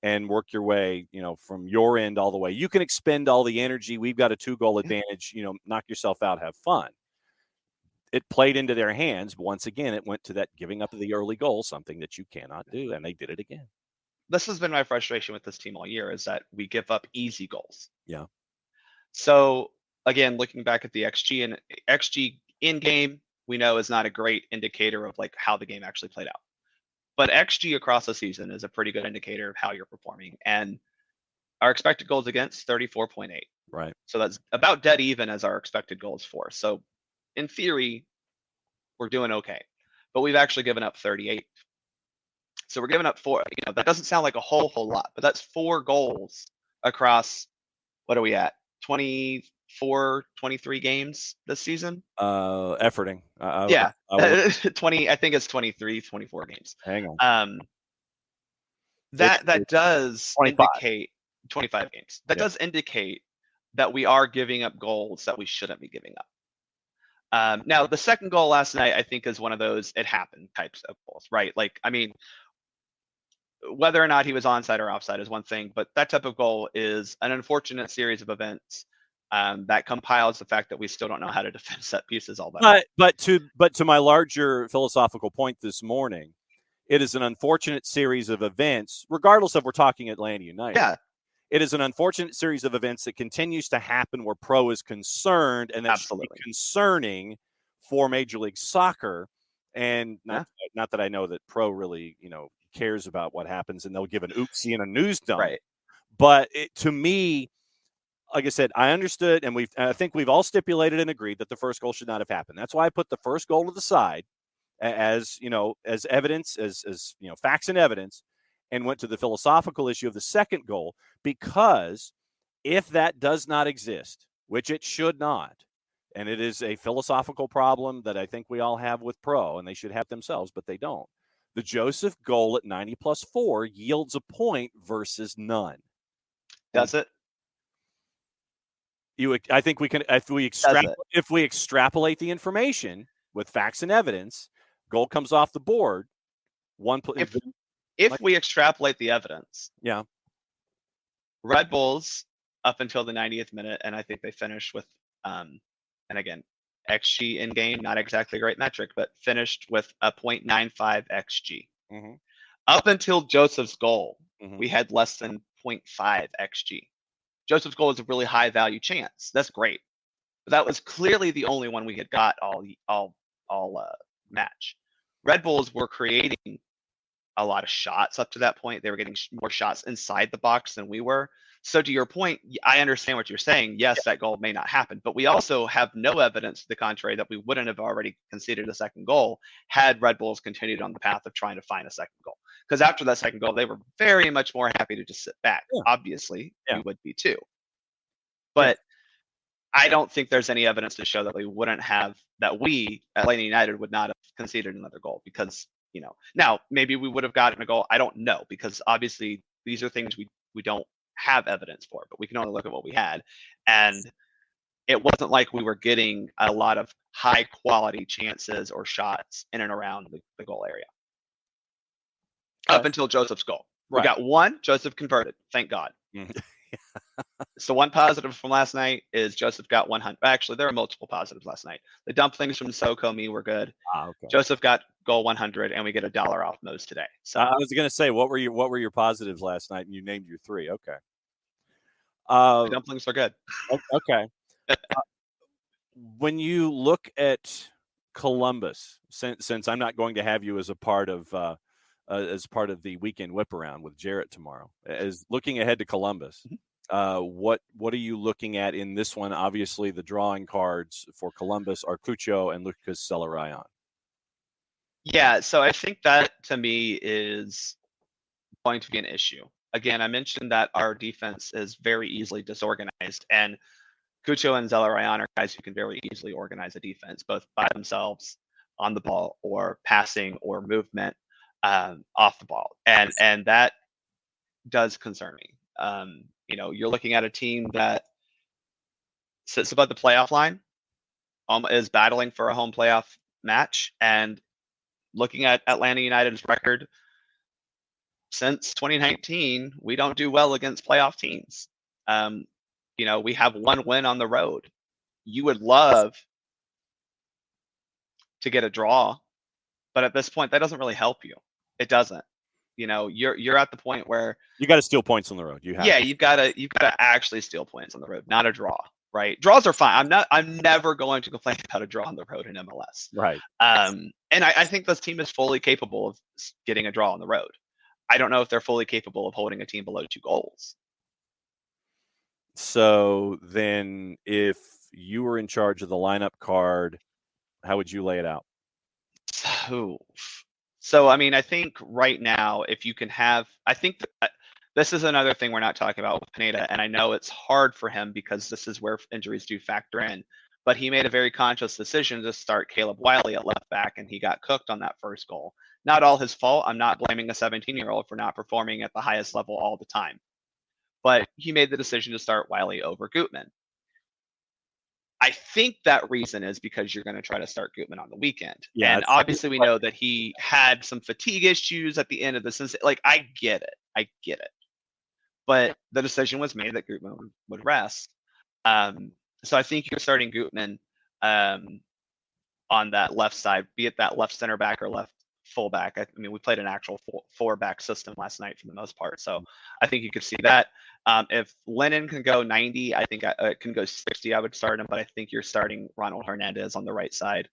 and work your way, from your end all the way. You can expend all the energy. We've got a 2-goal advantage. Knock yourself out, have fun." It played into their hands, but once again, it went to that giving up of the early goal, something that you cannot do, and they did it again. This has been my frustration with this team all year, is that we give up easy goals. Yeah. So again, looking back at the XG in game, we know is not a great indicator of like how the game actually played out. But XG across the season is a pretty good indicator of how you're performing. And our expected goals against, 34.8. Right. So that's about dead even as our expected goals for. So in theory, we're doing okay. But we've actually given up 38. So we're giving up 4. That doesn't sound like a whole lot, but that's 4 goals across, what are we at? 24, 23 games this season? Efforting. Yeah. 20, I think it's 23, 24 games. Hang on. That does 25. indicate 25 games. That does indicate that we are giving up goals that we shouldn't be giving up. Now, the second goal last night, I think, is one of those it happened types of goals, right? Like, I mean, whether or not he was onside or offside is one thing, but that type of goal is an unfortunate series of events that compiles the fact that we still don't know how to defend set pieces all that well. But to my larger philosophical point this morning, it is an unfortunate series of events, regardless of we're talking Atlanta United. Yeah. It is an unfortunate series of events that continues to happen where pro is concerned, and that's concerning for Major League Soccer. And not that I know that pro really, cares about what happens, and they'll give an oopsie and a news dump. Right. But to me, like I said, I understood, and I think we've all stipulated and agreed that the first goal should not have happened. That's why I put the first goal to the side as evidence, as facts and evidence, and went to the philosophical issue of the second goal, because if that does not exist, which it should not, and it is a philosophical problem that I think we all have with pro, and they should have themselves, but they don't. The Joseph goal at 90 plus 4 yields a point versus none. Does it? I think we can, if we extrapolate the information with facts and evidence, goal comes off the board. If we extrapolate the evidence, yeah, Red Bulls up until the 90th minute, and I think they finished with, and again, XG in game, not exactly a great metric, but finished with a 0.95 XG. Mm-hmm. Up until Joseph's goal, mm-hmm. we had less than 0.5 XG. Joseph's goal is a really high value chance. That's great. But that was clearly the only one we had got all match. Red Bulls were creating a lot of shots up to that point. They were getting more shots inside the box than we were. So to your point, I understand what you're saying. Yes, that goal may not happen, but we also have no evidence to the contrary that we wouldn't have already conceded a second goal had Red Bulls continued on the path of trying to find a second goal. Because after that second goal, they were very much more happy to just sit back. Yeah. Obviously, we would be too. But I don't think there's any evidence to show that we wouldn't have, that we, Atlanta United, would not have conceded another goal because, now maybe we would have gotten a goal. I don't know, because obviously these are things we don't have evidence for, but we can only look at what we had. And it wasn't like we were getting a lot of high quality chances or shots in and around the goal area. Up until Joseph's goal. Right. We got one, Joseph converted. Thank God. So one positive from last night is Joseph got 100. Actually, there are multiple positives last night. The dumplings from Soko Me were good. Okay. Joseph got goal 100, and we get $1 off Moe's today. So I was going to say, what were your positives last night? And you named your 3. Okay. The dumplings are good. Okay. When you look at Columbus, since I'm not going to have you as a part of the weekend whip around with Jarrett tomorrow, as looking ahead to Columbus, what are you looking at in this one? Obviously, the drawing cards for Columbus are Cucho and Lucas Celarayan. Yeah, so I think that to me is going to be an issue. Again, I mentioned that our defense is very easily disorganized, and Cucho and Zelarayan are guys who can very easily organize a defense, both by themselves on the ball or passing or movement off the ball, and that does concern me. You're looking at a team that sits above the playoff line, is battling for a home playoff match, and looking at Atlanta United's record since 2019, we don't do well against playoff teams. We have one win on the road. You would love to get a draw, but at this point, that doesn't really help you. It doesn't. You're at the point where you got to steal points on the road. You've got to actually steal points on the road, not a draw. Right? Draws are fine. I'm never going to complain about a draw on the road in MLS. Right. And I think this team is fully capable of getting a draw on the road. I don't know if they're fully capable of holding a team below 2 goals. So then if you were in charge of the lineup card, how would you lay it out? So I mean, I think right now, if you can have, I think this is another thing we're not talking about with Pineda, and I know it's hard for him because this is where injuries do factor in, but he made a very conscious decision to start Caleb Wiley at left back, and he got cooked on that first goal. Not all his fault. I'm not blaming a 17-year-old for not performing at the highest level all the time, but he made the decision to start Wiley over Gutman. I think that reason is because you're going to try to start Gutman on the weekend. Yeah, and obviously we know that he had some fatigue issues at the end of the season. Like, I get it. But the decision was made that Gutman would rest. So I think you're starting Gutman on that left side, be it that left center back or left fullback. I mean, we played an actual 4-back system last night for the most part. So I think you could see that. If Lennon can go 90, I think it can go 60. I would start him, but I think you're starting Ronald Hernandez on the right side,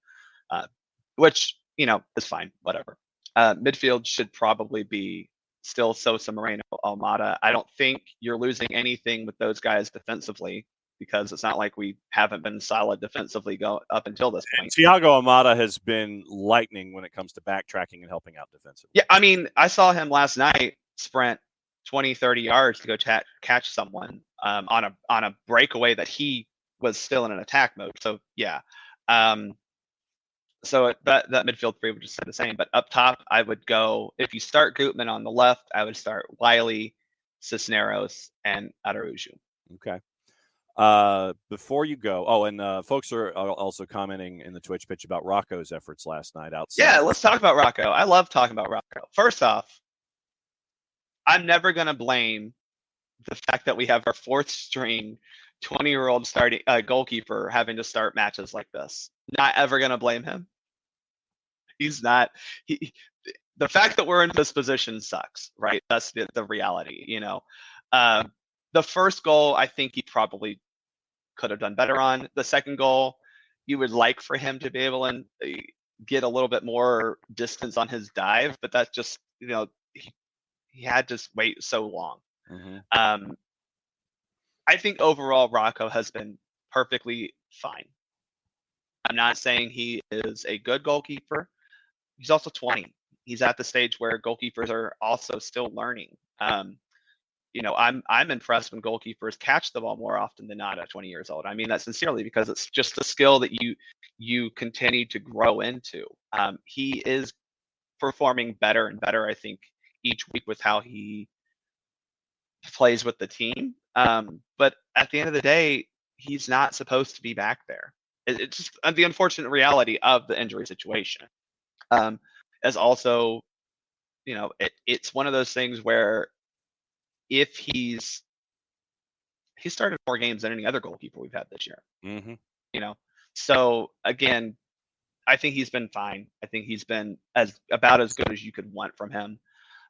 which, is fine, whatever. Midfield should probably be still Sosa, Moreno, Almada. I don't think you're losing anything with those guys defensively, because it's not like we haven't been solid defensively up until this point. Thiago Almada has been lightning when it comes to backtracking and helping out defensively. Yeah, I mean, I saw him last night sprint 20, 30 yards to go catch someone on a breakaway that he was still in an attack mode. So yeah. So that midfield three would just stay the same. But up top, I would go, if you start Gutman on the left, I would start Wiley, Cisneros, and Araujo. Okay. Before you go, and folks are also commenting in the Twitch pitch about Rocco's efforts last night outside. Yeah, let's talk about Rocco. I love talking about Rocco. First off, I'm never going to blame the fact that we have our fourth string 20-year-old starting goalkeeper having to start matches like this. Not ever going to blame him. He's not. The fact that we're in this position sucks, right? That's the reality, you know. The first goal, I think he probably could have done better on. The second goal, you would like for him to be able to get a little bit more distance on his dive, but that's just, you know, he had to wait so long. Mm-hmm. I think overall Rocco has been perfectly fine. I'm not saying he is a good goalkeeper. He's also 20. He's at the stage where goalkeepers are also still learning. You know, I'm impressed when goalkeepers catch the ball more often than not at 20 years old. I mean that sincerely, because it's just a skill that you continue to grow into. He is performing better and better, I think, each week with how he plays with the team. But at the end of the day, he's not supposed to be back there. It's just the unfortunate reality of the injury situation. As also, you know, it's one of those things where if he started more games than any other goalkeeper we've had this year. Mm-hmm. You know, so again, I think he's been fine. I think he's been about as good as you could want from him.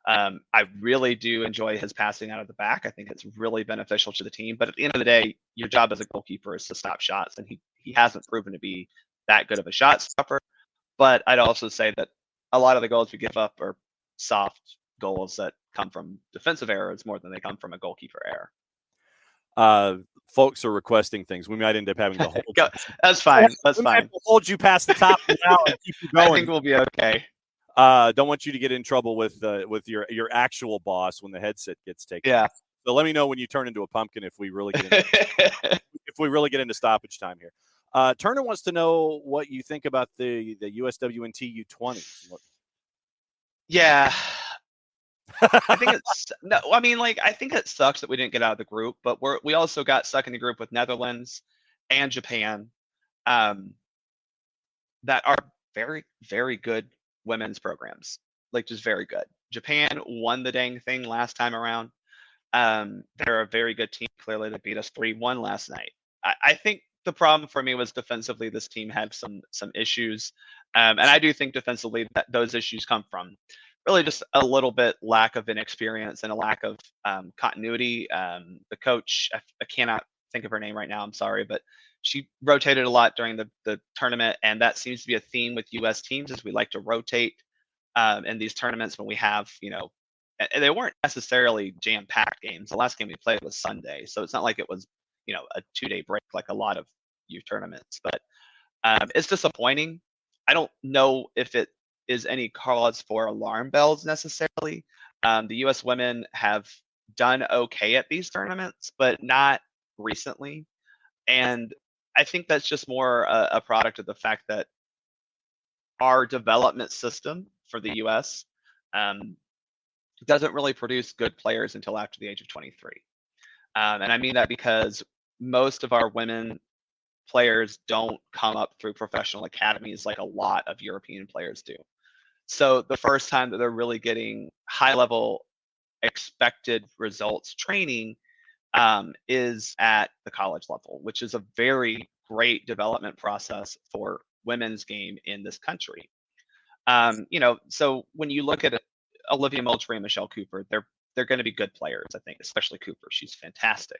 I really do enjoy his passing out of the back. I think it's really beneficial to the team. But at the end of the day, your job as a goalkeeper is to stop shots, and he hasn't proven to be that good of a shot stopper. But I'd also say that a lot of the goals we give up are soft goals that come from defensive errors more than they come from a goalkeeper error. Folks are requesting things. We might end up having to hold. That's fine. That's fine. We'll hold you past the top now and keep you going. I think we'll be okay. Don't want you to get in trouble with your actual boss when the headset gets taken. Yeah. So let me know when you turn into a pumpkin if we really get into stoppage time here. Turner wants to know what you think about the USWNT U20. Yeah. I think it's no. I mean, like, I think it sucks that we didn't get out of the group, but we also got stuck in the group with Netherlands and Japan, that are very, very good women's programs. Like, just very good. Japan won the dang thing last time around. They're a very good team. Clearly, they beat us 3-1 last night. I think the problem for me was defensively. This team had some issues, and I do think defensively that those issues come from really just a little bit lack of inexperience and a lack of continuity. The coach, I cannot think of her name right now, I'm sorry, but she rotated a lot during the tournament, and that seems to be a theme with U.S. teams, is we like to rotate in these tournaments when we have, you know, and they weren't necessarily jam-packed games. The last game we played was Sunday, so it's not like it was, you know, a 2-day break like a lot of youth tournaments, but it's disappointing. I don't know if it is any cause for alarm bells necessarily. The U.S. women have done okay at these tournaments, but not recently. And I think that's just more a product of the fact that our development system for the U.S. Doesn't really produce good players until after the age of 23. And I mean that because most of our women players don't come up through professional academies like a lot of European players do. So the first time that they're really getting high level expected results training is at the college level, which is a very great development process for women's game in this country. You know, so when you look at Olivia Moultrie and Michelle Cooper, they're going to be good players, I think, especially Cooper. She's fantastic.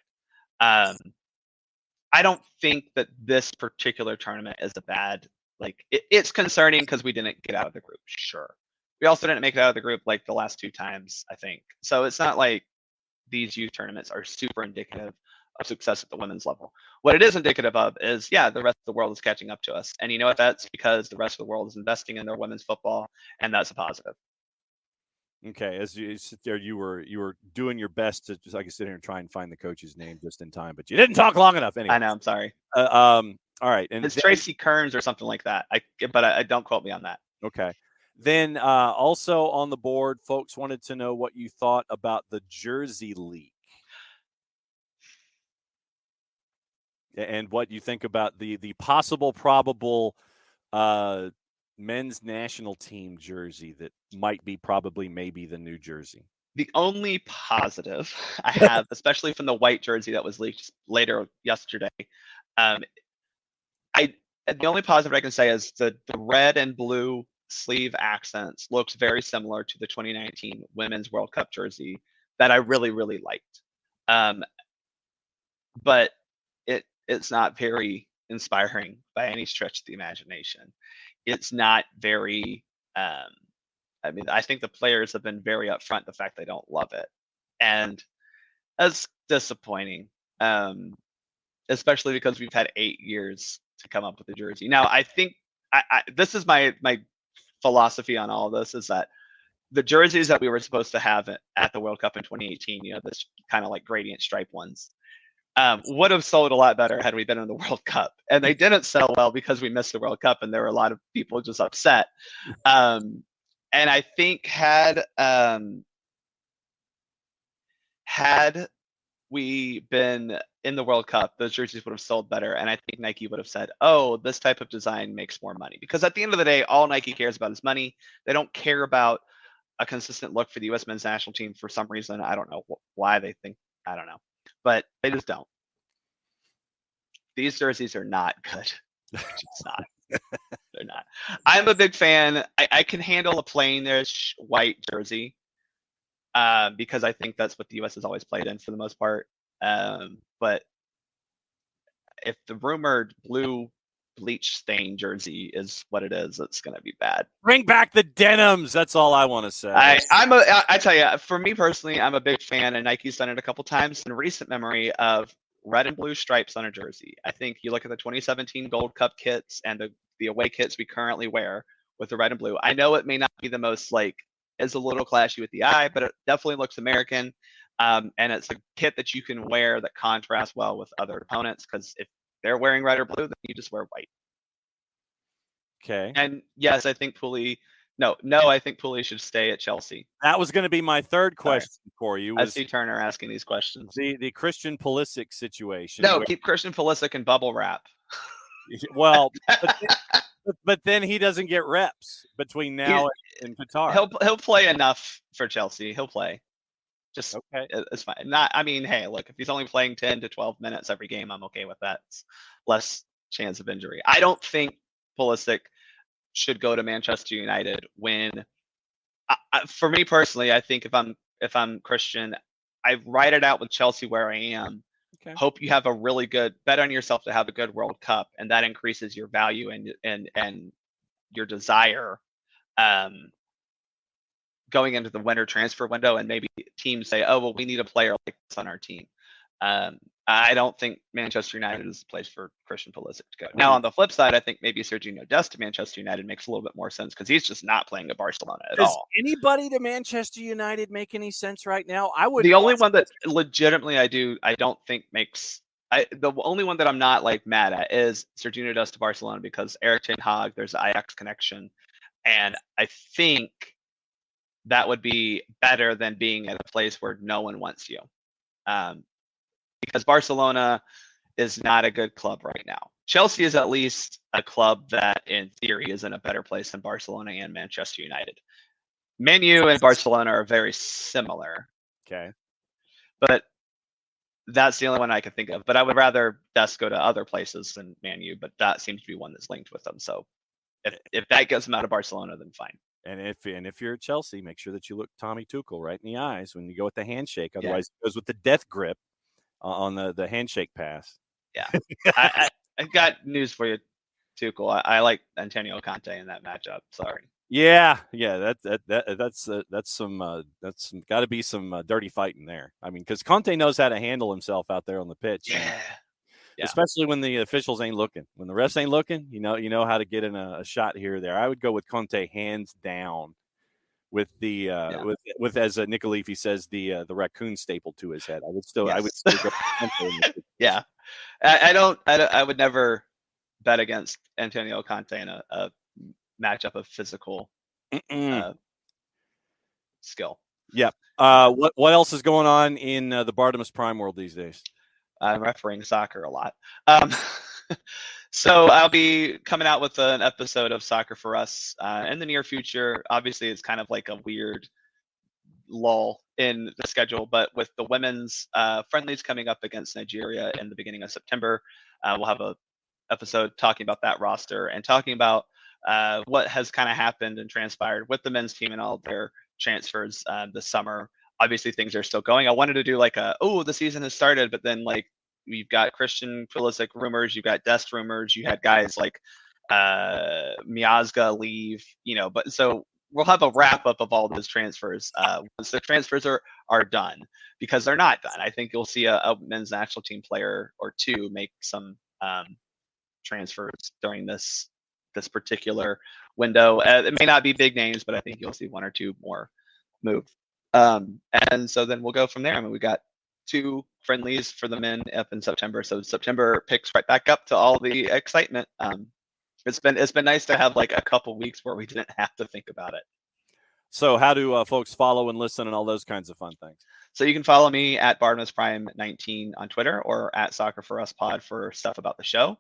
I don't think that this particular tournament is a bad, like, it's concerning because we didn't get out of the group, sure. We also didn't make it out of the group like the last 2 times, I think. So it's not like these youth tournaments are super indicative of success at the women's level. What it is indicative of is, yeah, the rest of the world is catching up to us. And you know what? That's because the rest of the world is investing in their women's football, and that's a positive. Okay, as you sit there, you were doing your best to just, like, sit here and try and find the coach's name just in time, but you didn't talk long enough. Anyway, I know. I'm sorry. all right, and It's then, Tracy Kearns or something like that. I don't quote me on that. okay, then also on the board, folks wanted to know what you thought about the Jersey League and what you think about the possible, probable men's national team jersey that might be maybe the new jersey. The only positive I have, especially from the white jersey that was leaked later yesterday, the only positive I can say is the red and blue sleeve accents looks very similar to the 2019 Women's World Cup jersey that I really, really liked. But it's not very inspiring by any stretch of the imagination. It's not very. I mean, I think the players have been very upfront the fact they don't love it, and that's disappointing. Especially because we've had 8 years to come up with a jersey. Now, I think this is my philosophy on all of this is that the jerseys that we were supposed to have at the World Cup in 2018, this kind of like gradient stripe ones, would have sold a lot better had we been in the World Cup. And they didn't sell well because we missed the World Cup, and there were a lot of people just upset. And I think had we been in the World Cup, those jerseys would have sold better. And I think Nike would have said, oh, this type of design makes more money. Because at the end of the day, all Nike cares about is money. They don't care about a consistent look for the U.S. men's national team for some reason. I don't know why they think, I don't know. But they just don't. These jerseys are not good. They're just not. They're not. I'm a big fan. I can handle a plainish white jersey. Because I think that's what the U.S. has always played in for the most part. But if the rumored blue bleach stain jersey is what it is, it's going to be bad. Bring back the denims. That's all I want to say. I tell you, for me personally, I'm a big fan, and Nike's done it a couple times in recent memory of red and blue stripes on a jersey. I think you look at the 2017 Gold Cup kits and the away kits we currently wear with the red and blue. I know it may not be the most is a little clashy with the eye, but it definitely looks American. And it's a kit that you can wear that contrasts well with other opponents, because if they're wearing red or blue, then you just wear white. Okay. And yes, I think Pooley. No, I think Pooley should stay at Chelsea. That was going to be my third question for you. I see Turner asking these questions. The Christian Pulisic situation. No, keep Christian Pulisic in bubble wrap. Well, but then he doesn't get reps between now and Qatar. He'll play enough for Chelsea. He'll play. Just okay. It's fine. I mean, hey, look, if he's only playing 10 to 12 minutes every game, I'm okay with that. It's less chance of injury. I don't think Pulisic should go to Manchester United when, for me personally, I think if I'm Christian, I ride it out with Chelsea where I am. Okay. Hope you have a really good bet on yourself to have a good World Cup, and that increases your value and your desire going into the winter transfer window. And maybe teams say, oh, well, we need a player like this on our team. I don't think Manchester United is the place for Christian Pulisic to go. Now, on the flip side, I think maybe Serginho Dest to Manchester United makes a little bit more sense, because he's just not playing at Barcelona at all. Does anybody to Manchester United make any sense right now? The only one that legitimately I don't think makes the only one that I'm not mad at is Serginho Dest to Barcelona, because Erik ten Hag, there's the Ajax connection, and I think that would be better than being at a place where no one wants you. Because Barcelona is not a good club right now. Chelsea is at least a club that, in theory, is in a better place than Barcelona and Manchester United. Man U and Barcelona are very similar. Okay. But that's the only one I can think of. But I would rather Dest go to other places than Man U, but that seems to be one that's linked with them. So if that gets him out of Barcelona, then fine. And if you're at Chelsea, make sure that you look Tommy Tuchel right in the eyes when you go with the handshake. Otherwise, it goes with the death grip on the handshake pass. Yeah. I've got news for you, Tuchel. I like Antonio Conte in that matchup. Sorry. Yeah. That's got to be some dirty fighting there. I mean, because Conte knows how to handle himself out there on the pitch. Yeah. Especially when the officials ain't looking. When the refs ain't looking, you know how to get in a shot here or there. I would go with Conte hands down with the with as Nick Leafy says, the raccoon stapled to his head. I would still Yes. go Yeah. I would never bet against Antonio Conte in a matchup of physical skill. Yep. What else is going on in the Bartimus Prime world these days? I'm refereeing soccer a lot. So I'll be coming out with an episode of Soccer for Us in the near future. Obviously, it's kind of like a weird lull in the schedule, but with the women's friendlies coming up against Nigeria in the beginning of September, we'll have a episode talking about that roster and talking about what has kind of happened and transpired with the men's team and all their transfers this summer. Obviously, things are still going. I wanted to do like the season has started, but then like we've got Christian Pulisic rumors, you've got Dest rumors, you had guys like Miazga leave, but so we'll have a wrap up of all those transfers once the transfers are done, because they're not done. I think you'll see a men's national team player or two make some transfers during this particular window. It may not be big names, but I think you'll see one or two more move. And so then we'll go from there. I mean, we got 2 friendlies for the men up in September, so September picks right back up to all the excitement. It's been nice to have like a couple weeks where we didn't have to think about it. So how do folks follow and listen and all those kinds of fun things? So you can follow me at Bartimus Prime 19 on Twitter or at Soccer for Us Pod for stuff about the show.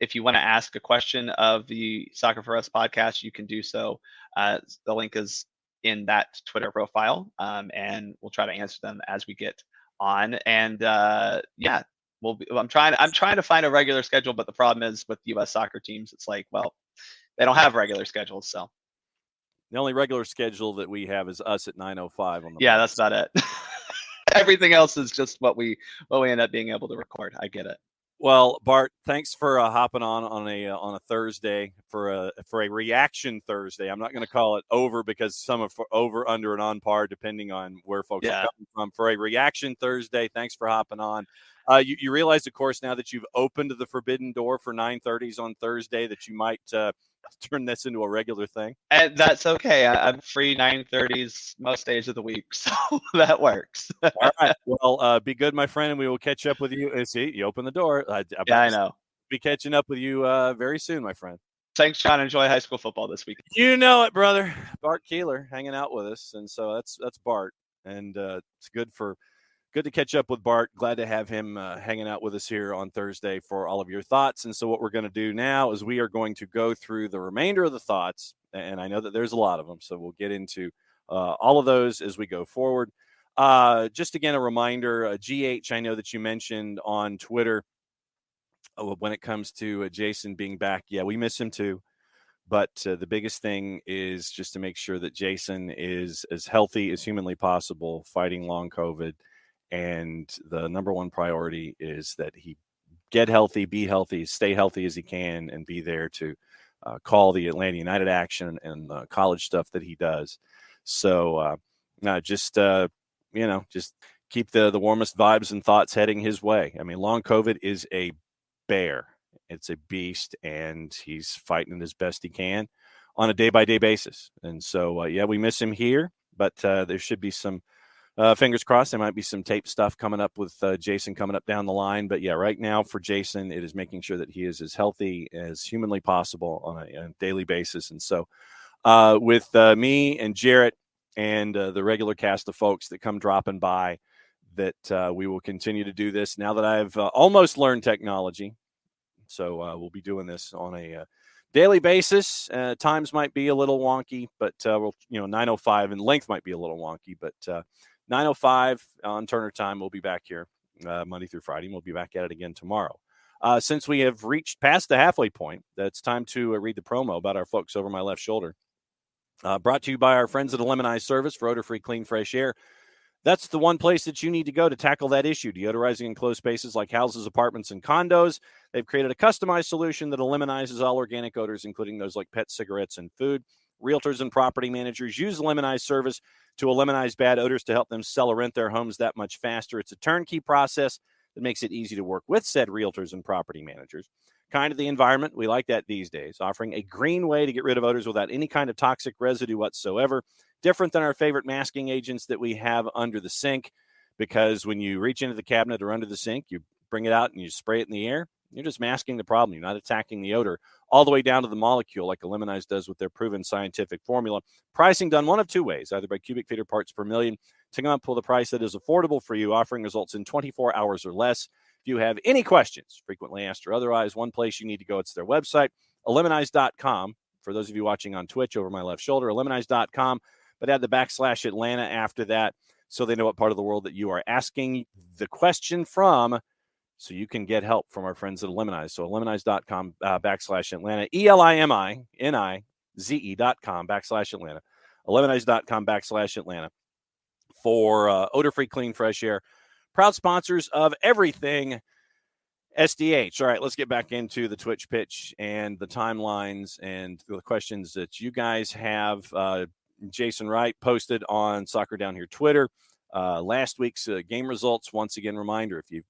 If you want to ask a question of the Soccer for Us podcast, you can do so. The link is in that Twitter profile, and we'll try to answer them as we get on. And I'm trying to find a regular schedule, but the problem is with U.S. soccer teams, it's like, well, they don't have regular schedules, so. The only regular schedule that we have is us at 9:05 on the. Yeah, that's about it. Everything else is just what we end up being able to record. I get it. Well, Bart, thanks for hopping on a Thursday for a reaction Thursday. I'm not going to call it over because some are over, under, and on par depending on where folks are coming from. For a reaction Thursday, thanks for hopping on. You realize, of course, now that you've opened the forbidden door for 9:30s on Thursday, that you might turn this into a regular thing. And that's okay. I'm free 9:30s most days of the week, so that works. All right. Well, be good, my friend, and we will catch up with you. See, you open the door. I know. Be catching up with you very soon, my friend. Thanks, John. Enjoy high school football this week. You know it, brother. Bart Keeler hanging out with us, and so that's Bart, and it's good to catch up with Bart. Glad to have him hanging out with us here on Thursday for all of your thoughts. And so what we're going to do now is we are going to go through the remainder of the thoughts, and I know that there's a lot of them, so we'll get into all of those as we go forward. Just again, a reminder, GH, I know that you mentioned on Twitter when it comes to Jason being back. Yeah, we miss him too. But the biggest thing is just to make sure that Jason is as healthy as humanly possible, fighting long COVID. And the number one priority is that he get healthy, be healthy, stay healthy as he can, and be there to call the Atlanta United action and the college stuff that he does. So just keep the warmest vibes and thoughts heading his way. I mean, long COVID is a bear. It's a beast, and he's fighting as best he can on a day-by-day basis. And so, we miss him here, but there should be some fingers crossed. There might be some tape stuff coming up with Jason coming up down the line. But yeah, right now for Jason, it is making sure that he is as healthy as humanly possible on a daily basis. And so with me and Jarrett and the regular cast of folks that come dropping by, that we will continue to do this now that I've almost learned technology. So we'll be doing this on a daily basis. Times might be a little wonky, but 9:05 and length might be a little wonky, but 9:05 on Turner time. We'll be back here Monday through Friday, and we'll be back at it again tomorrow. Since we have reached past the halfway point, it's time to read the promo about our folks over my left shoulder. Brought to you by our friends at Lemonize Service for odor-free, clean, fresh air. That's the one place that you need to go to tackle that issue, deodorizing enclosed spaces like houses, apartments, and condos. They've created a customized solution that eliminizes all organic odors, including those like pet cigarettes and food. Realtors and property managers use the Lemonize service to eliminate bad odors to help them sell or rent their homes that much faster. It's a turnkey process that makes it easy to work with said realtors and property managers. kind to the environment. We like that these days, offering a green way to get rid of odors without any kind of toxic residue whatsoever. Different than our favorite masking agents that we have under the sink, because when you reach into the cabinet or under the sink, you bring it out and you spray it in the air, you're just masking the problem. You're not attacking the odor all the way down to the molecule like Eliminize does with their proven scientific formula. Pricing done one of two ways, either by cubic feet or parts per million, to come up with a price that is affordable for you, offering results in 24 hours or less. If you have any questions, frequently asked or otherwise, one place you need to go, it's their website, eliminize.com. For those of you watching on Twitch, over my left shoulder, eliminize.com, but add the /Atlanta after that so they know what part of the world that you are asking the question from, so you can get help from our friends at Eliminize. So eliminize.com /Atlanta, ELIMINIZE.com /Atlanta, eliminize.com /Atlanta for odor-free, clean, fresh air. Proud sponsors of everything SDH. All right, let's get back into the Twitch pitch and the timelines and the questions that you guys have. Jason Wright posted on Soccer Down Here Twitter last week's game results. Once again, reminder, if you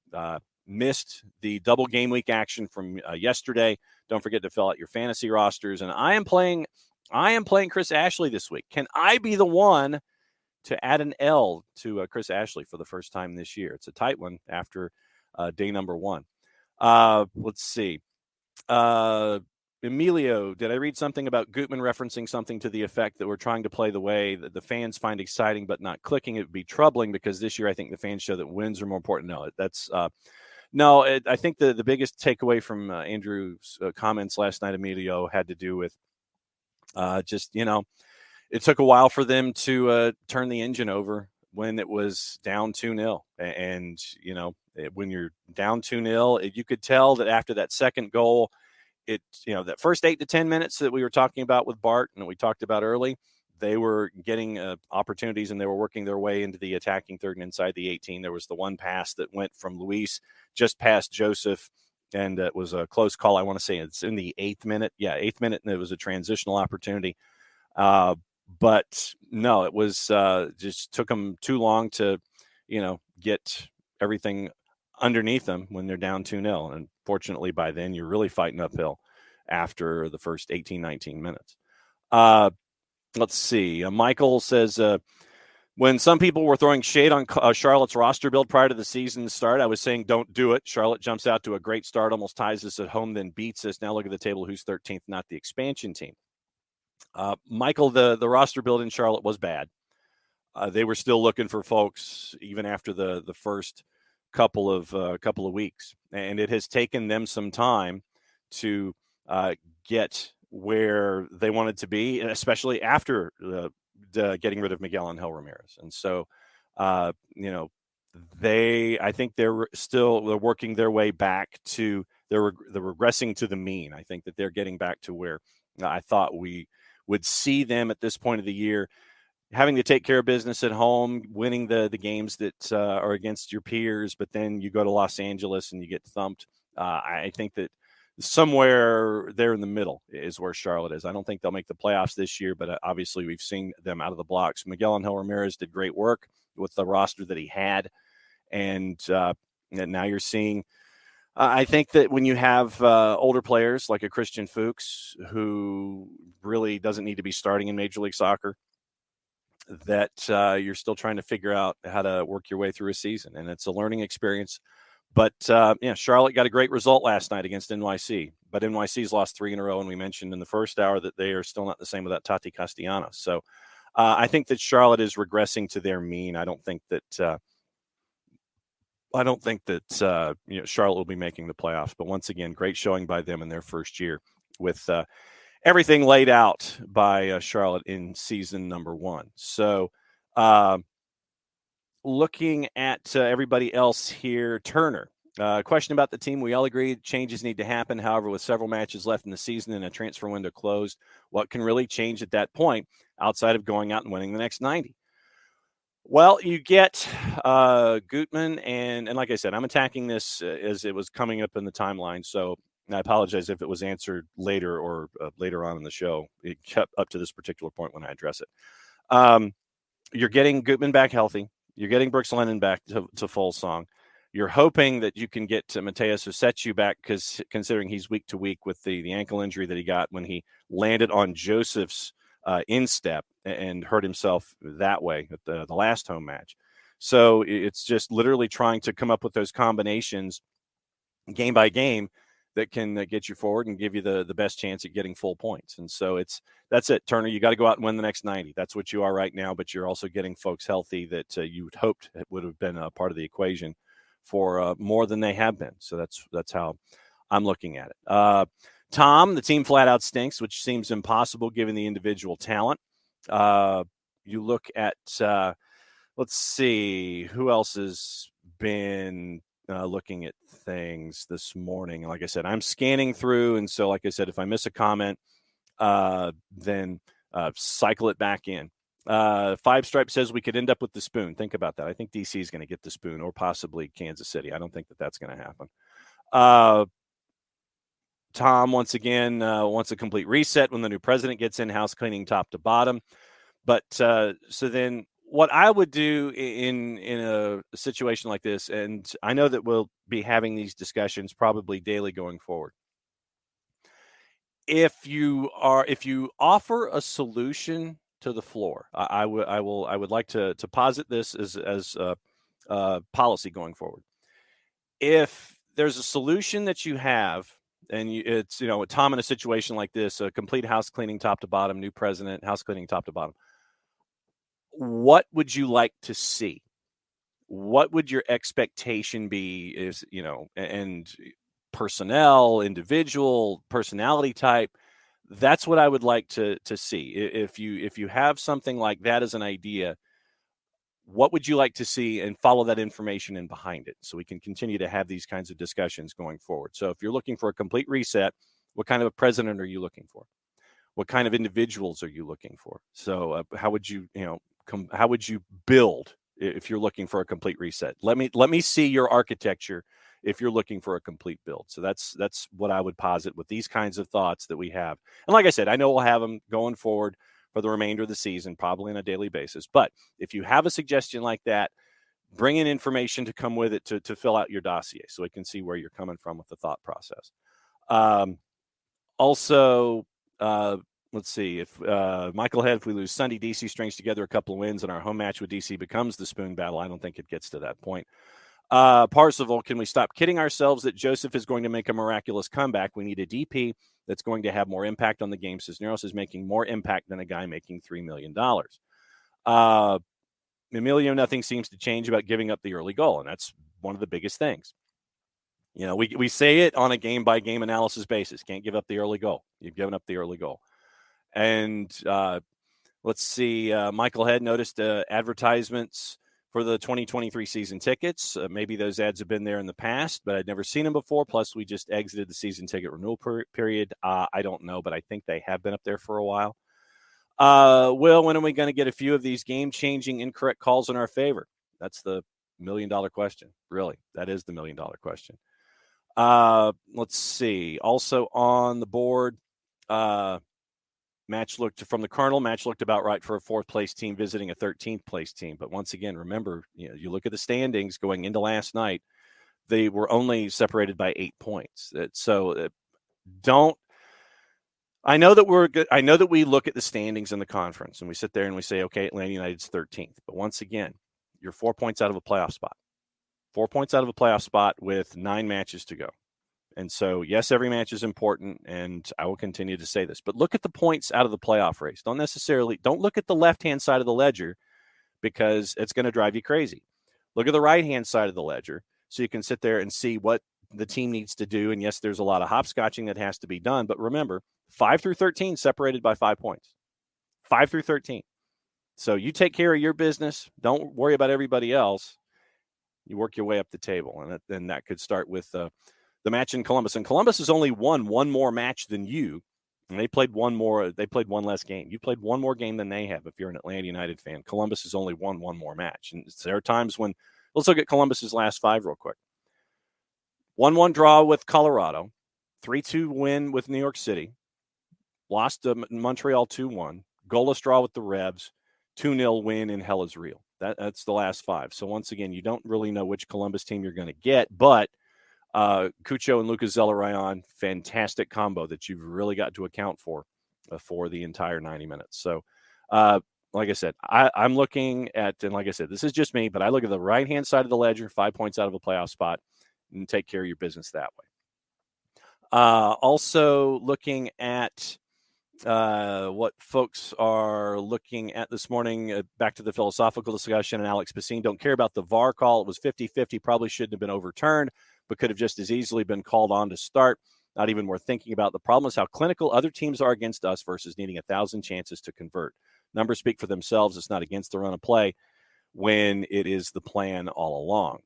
missed the double game week action from yesterday, don't forget to fill out your fantasy rosters. And I am playing Chris Ashley this week. Can I be the one to add an L to Chris Ashley for the first time this year? It's a tight one after day number one. Let's see. Emilio, did I read something about Gutman referencing something to the effect that we're trying to play the way that the fans find exciting but not clicking? It would be troubling because this year I think the fans show that wins are more important. No, that's I think the biggest takeaway from Andrew's comments last night, Emilio, had to do with it took a while for them to turn the engine over when it was down 2-0. And, when you're down 2-0, you could tell that after that second goal, that first 8 to 10 minutes that we were talking about with Bart and we talked about early, they were getting opportunities and they were working their way into the attacking third and inside the 18. There was the one pass that went from Luis just past Joseph, and it was a close call. I want to say it's in the 8th minute. Yeah, 8th minute, and it was a transitional opportunity. But no, it was just took them too long to, get everything underneath them when they're down 2-0. And fortunately, by then, you're really fighting uphill after the first 18, 19 minutes. Let's see. Michael says, when some people were throwing shade on Charlotte's roster build prior to the season start, I was saying don't do it. Charlotte jumps out to a great start, almost ties us at home, then beats us. Now look at the table, who's 13th, not the expansion team. Michael, the roster build in Charlotte was bad. They were still looking for folks even after the first couple of weeks, and it has taken them some time to get where they wanted to be, especially after getting rid of Miguel Angel Ramirez. And so, I think they're working their way back to they're regressing to the mean. I think that they're getting back to where I thought we would see them at this point of the year, having to take care of business at home, winning the games that are against your peers, but then you go to Los Angeles and you get thumped. I think that somewhere there in the middle is where Charlotte is. I don't think they'll make the playoffs this year, but obviously we've seen them out of the blocks. Miguel Angel Ramirez did great work with the roster that he had, and now you're seeing I think that when you have older players like a Christian Fuchs, who really doesn't need to be starting in Major League Soccer, that you're still trying to figure out how to work your way through a season, and it's a learning experience. But, Charlotte got a great result last night against NYC, but NYC's lost 3 in a row, and we mentioned in the first hour that they are still not the same without Tati Castellanos. So I think that Charlotte is regressing to their mean. I don't think that Charlotte will be making the playoffs. But once again, great showing by them in their first year with everything laid out by Charlotte in season number 1. So looking at everybody else here, Turner, question about the team. We all agree changes need to happen. However, with several matches left in the season and a transfer window closed, what can really change at that point outside of going out and winning the next 90? Well, you get Gutman, and like I said, I'm attacking this as it was coming up in the timeline, so I apologize if it was answered later or later on in the show. It kept up to this particular point when I address it. You're getting Gutman back healthy. You're getting Brooks Lennon back to full song. You're hoping that you can get to Mateus Osechu back, because considering he's week to week with the ankle injury that he got when he landed on Joseph's instep and hurt himself that way at the last home match. So it's just literally trying to come up with those combinations game by game that can get you forward and give you the best chance at getting full points. And so that's it, Turner. You got to go out and win the next 90. That's what you are right now, but you're also getting folks healthy that you would hoped would have been a part of the equation for more than they have been. So that's how I'm looking at it. Tom, the team flat out stinks, which seems impossible given the individual talent. You look at, let's see, who else has been looking at things this morning. Like I said, I'm scanning through. And so, like I said, if I miss a comment, then cycle it back in. Five Stripe says we could end up with the spoon. Think about that. I think DC is going to get the spoon, or possibly Kansas City. I don't think that's going to happen. Tom, once again, wants a complete reset when the new president gets in, house cleaning top to bottom. But so then what I would do in a situation like this, and I know that we'll be having these discussions probably daily going forward. If you offer a solution to the floor, I would like to posit this as policy going forward. If there's a solution that you have, and it's Tom, in a situation like this, a complete house cleaning top to bottom, new president, house cleaning top to bottom, what would you like to see? What would your expectation be? Is and personnel, individual, personality type. That's what I would like to see. If you have something like that as an idea, what would you like to see, and follow that information in behind it, so we can continue to have these kinds of discussions going forward. So if you're looking for a complete reset, what kind of a president are you looking for? What kind of individuals are you looking for? So how would you how would you build if you're looking for a complete reset? Let me see your architecture if you're looking for a complete build. So that's what I would posit with these kinds of thoughts that we have. And like I said, I know we'll have them going forward for the remainder of the season, probably on a daily basis. But if you have a suggestion like that, bring in information to come with it to fill out your dossier, so we can see where you're coming from with the thought process. Also, let's see, if Michael had, if we lose Sunday, DC strings together a couple of wins, and our home match with DC becomes the spoon battle. I don't think it gets to that point. Parsival, can we stop kidding ourselves that Joseph is going to make a miraculous comeback? We need a DP that's going to have more impact on the game. Cisneros is making more impact than a guy making $3 million. Emilio, nothing seems to change about giving up the early goal, and that's one of the biggest things. We say it on a game-by-game analysis basis. Can't give up the early goal. You've given up the early goal. And let's see, Michael had noticed advertisements for the 2023 season tickets. Maybe those ads have been there in the past, but I'd never seen them before. Plus, we just exited the season ticket renewal period. I don't know, but I think they have been up there for a while. Will, when are we going to get a few of these game-changing incorrect calls in our favor? That's the $1 million question. Really, that is the $1 million question. Let's see. Also on the board, match looked about right for a fourth place team visiting a 13th place team. But once again, remember, you look at the standings going into last night, they were only separated by 8 points. I know that we're good. I know that we look at the standings in the conference and we sit there and we say, okay, Atlanta United's 13th. But once again, you're 4 points out of a playoff spot. 4 points out of a playoff spot with 9 matches to go. And so, yes, every match is important, and I will continue to say this. But look at the points out of the playoff race. Don't look at the left-hand side of the ledger, because it's going to drive you crazy. Look at the right-hand side of the ledger so you can sit there and see what the team needs to do. And, yes, there's a lot of hopscotching that has to be done. But remember, 5 through 13 separated by 5 points. 5 through 13. So you take care of your business. Don't worry about everybody else. You work your way up the table. And then that could start with the match in Columbus. And Columbus has only won one more match than you. And they played one less game. You played one more game than they have if you're an Atlanta United fan. Columbus has only won one more match. And there are times when, let's look at Columbus's last 5 real quick. 1-1 draw with Colorado. 3-2 win with New York City. Lost to Montreal 2-1. Goalless draw with the Revs. 2-0 win in Hell is Real. That's the last 5. So once again, you don't really know which Columbus team you're going to get, but Cucho and Lucas Zelarayan, fantastic combo that you've really got to account for the entire 90 minutes. So, like I said, I'm looking at, and like I said, this is just me, but I look at the right-hand side of the ledger, 5 points out of a playoff spot, and take care of your business that way. Also looking at what folks are looking at this morning, back to the philosophical discussion, and Alex Pacine, don't care about the VAR call. It was 50-50, probably shouldn't have been overturned, but could have just as easily been called on to start. Not even worth thinking about. The problem is how clinical other teams are against us versus needing 1,000 chances to convert. Numbers speak for themselves. It's not against the run of play when it is the plan all along.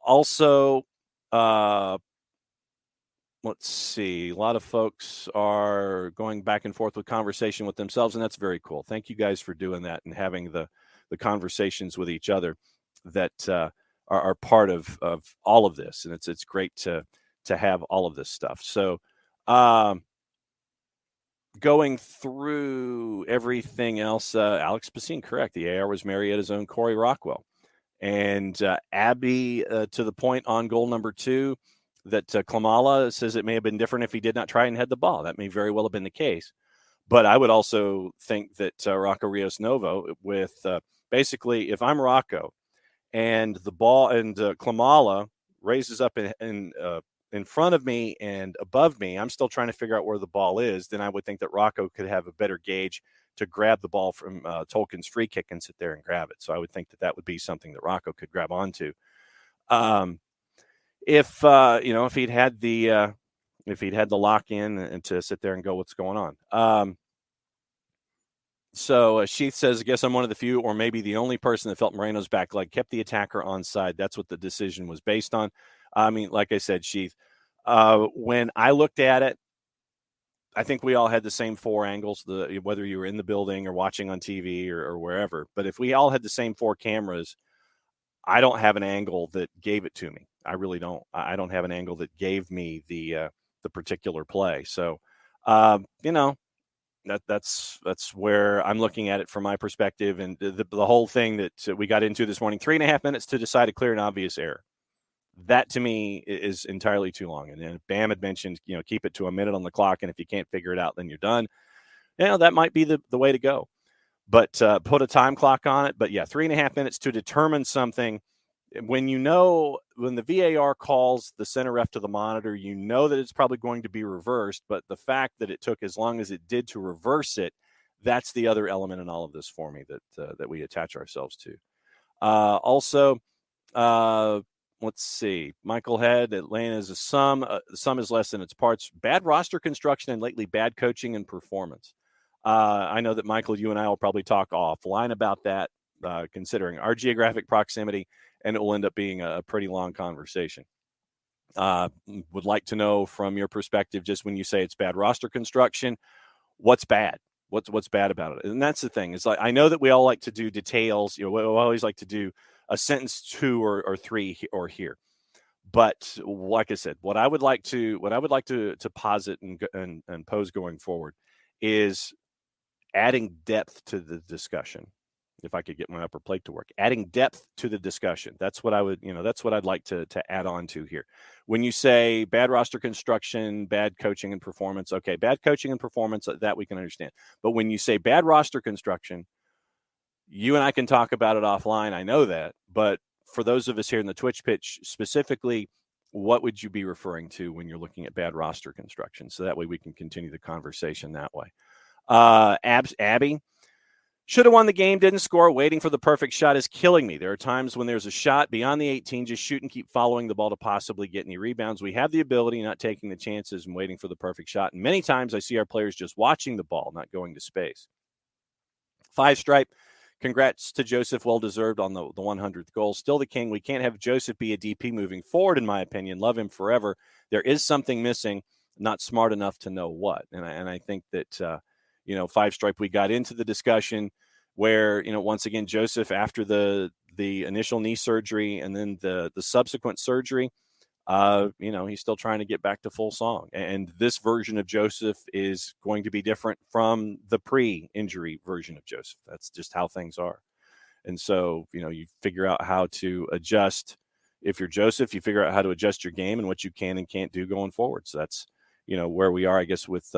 Also, let's see. A lot of folks are going back and forth with conversation with themselves, and that's very cool. Thank you guys for doing that and having the conversations with each other that are part of all of this. And it's great to have all of this stuff. So going through everything else, Alex Pacine, correct. The AR was Marietta's own Corey Rockwell. And Abby, to the point on goal number 2, that Klamala says it may have been different if he did not try and head the ball. That may very well have been the case. But I would also think that Rocco Rios Novo, with basically, if I'm Rocco and the ball and Klamala raises up in front of me and above me, I'm still trying to figure out where the ball is, then I would think that Rocco could have a better gauge to grab the ball from Tolkien's free kick and sit there and grab it. So I would think that would be something that Rocco could grab onto. If he'd had the lock in and to sit there and go, what's going on? So Sheath says, I guess I'm one of the few or maybe the only person that felt Moreno's back leg kept the attacker onside. That's what the decision was based on. I mean, like I said, Sheath, when I looked at it, I think we all had the same 4 angles, whether you were in the building or watching on TV or wherever. But if we all had the same 4 cameras, I don't have an angle that gave it to me. I really don't. I don't have an angle that gave me the particular play. So, that's where I'm looking at it from my perspective. And the whole thing that we got into this morning, 3.5 minutes to decide a clear and obvious error. That to me is entirely too long. And then Bam had mentioned, keep it to a minute on the clock. And if you can't figure it out, then you're done. That might be the way to go. But put a time clock on it. But yeah, 3.5 minutes to determine something. When the VAR calls the center ref to the monitor, that it's probably going to be reversed. But the fact that it took as long as it did to reverse it, that's the other element in all of this for me that we attach ourselves to. Also, let's see. Michael Head, Atlanta is a sum. The sum is less than its parts. Bad roster construction and lately bad coaching and performance. I know that, Michael, you and I will probably talk offline about that, considering our geographic proximity, and it will end up being a pretty long conversation. Would like to know from your perspective, just when you say it's bad roster construction, what's bad? What's bad about it? And that's the thing. It's like, I know that we all like to do details. We always like to do a sentence 2 or 3 or here. But like I said, what I would like to posit and pose going forward is adding depth to the discussion. If I could get my upper plate to work, adding depth to the discussion. That's what that's what I'd like to add on to here. When you say bad roster construction, bad coaching and performance, okay, bad coaching and performance, that we can understand. But when you say bad roster construction, you and I can talk about it offline. I know that. But for those of us here in the Twitch pitch specifically, what would you be referring to when you're looking at bad roster construction? So that way we can continue the conversation that way. Abby, should have won the game, didn't score. Waiting for the perfect shot is killing me. There are times when there's a shot beyond the 18, just shoot and keep following the ball to possibly get any rebounds. We have the ability, not taking the chances and waiting for the perfect shot. And many times I see our players just watching the ball, not going to space. 5 stripe. Congrats to Joseph. Well-deserved on the 100th goal. Still the king. We can't have Joseph be a DP moving forward, in my opinion. Love him forever. There is something missing, not smart enough to know what. And I think that, 5 stripe, we got into the discussion where, once again, Joseph, after the initial knee surgery and then the subsequent surgery, he's still trying to get back to full song. And this version of Joseph is going to be different from the pre-injury version of Joseph. That's just how things are. And so, you figure out how to adjust. If you're Joseph, you figure out how to adjust your game and what you can and can't do going forward. So that's, where we are, I guess, with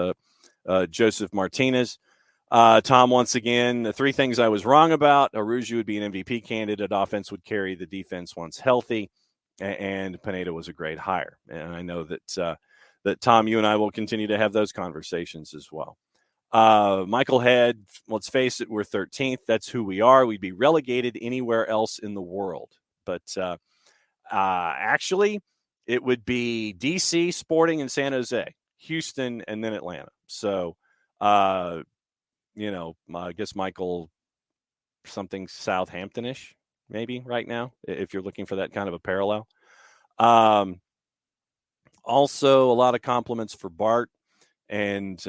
Joseph Martinez. Tom, once again, the three things I was wrong about: Aruju would be an MVP candidate, offense would carry the defense once healthy, and Pineda was a great hire. And I know that Tom, you and I will continue to have those conversations as well. Michael Head, let's face it, we're 13th. That's who we are. We'd be relegated anywhere else in the world. But actually, it would be DC, Sporting, and San Jose, Houston, and then Atlanta. So, I guess Michael, something Southampton-ish, maybe right now, if you're looking for that kind of a parallel. Also, a lot of compliments for Bart. And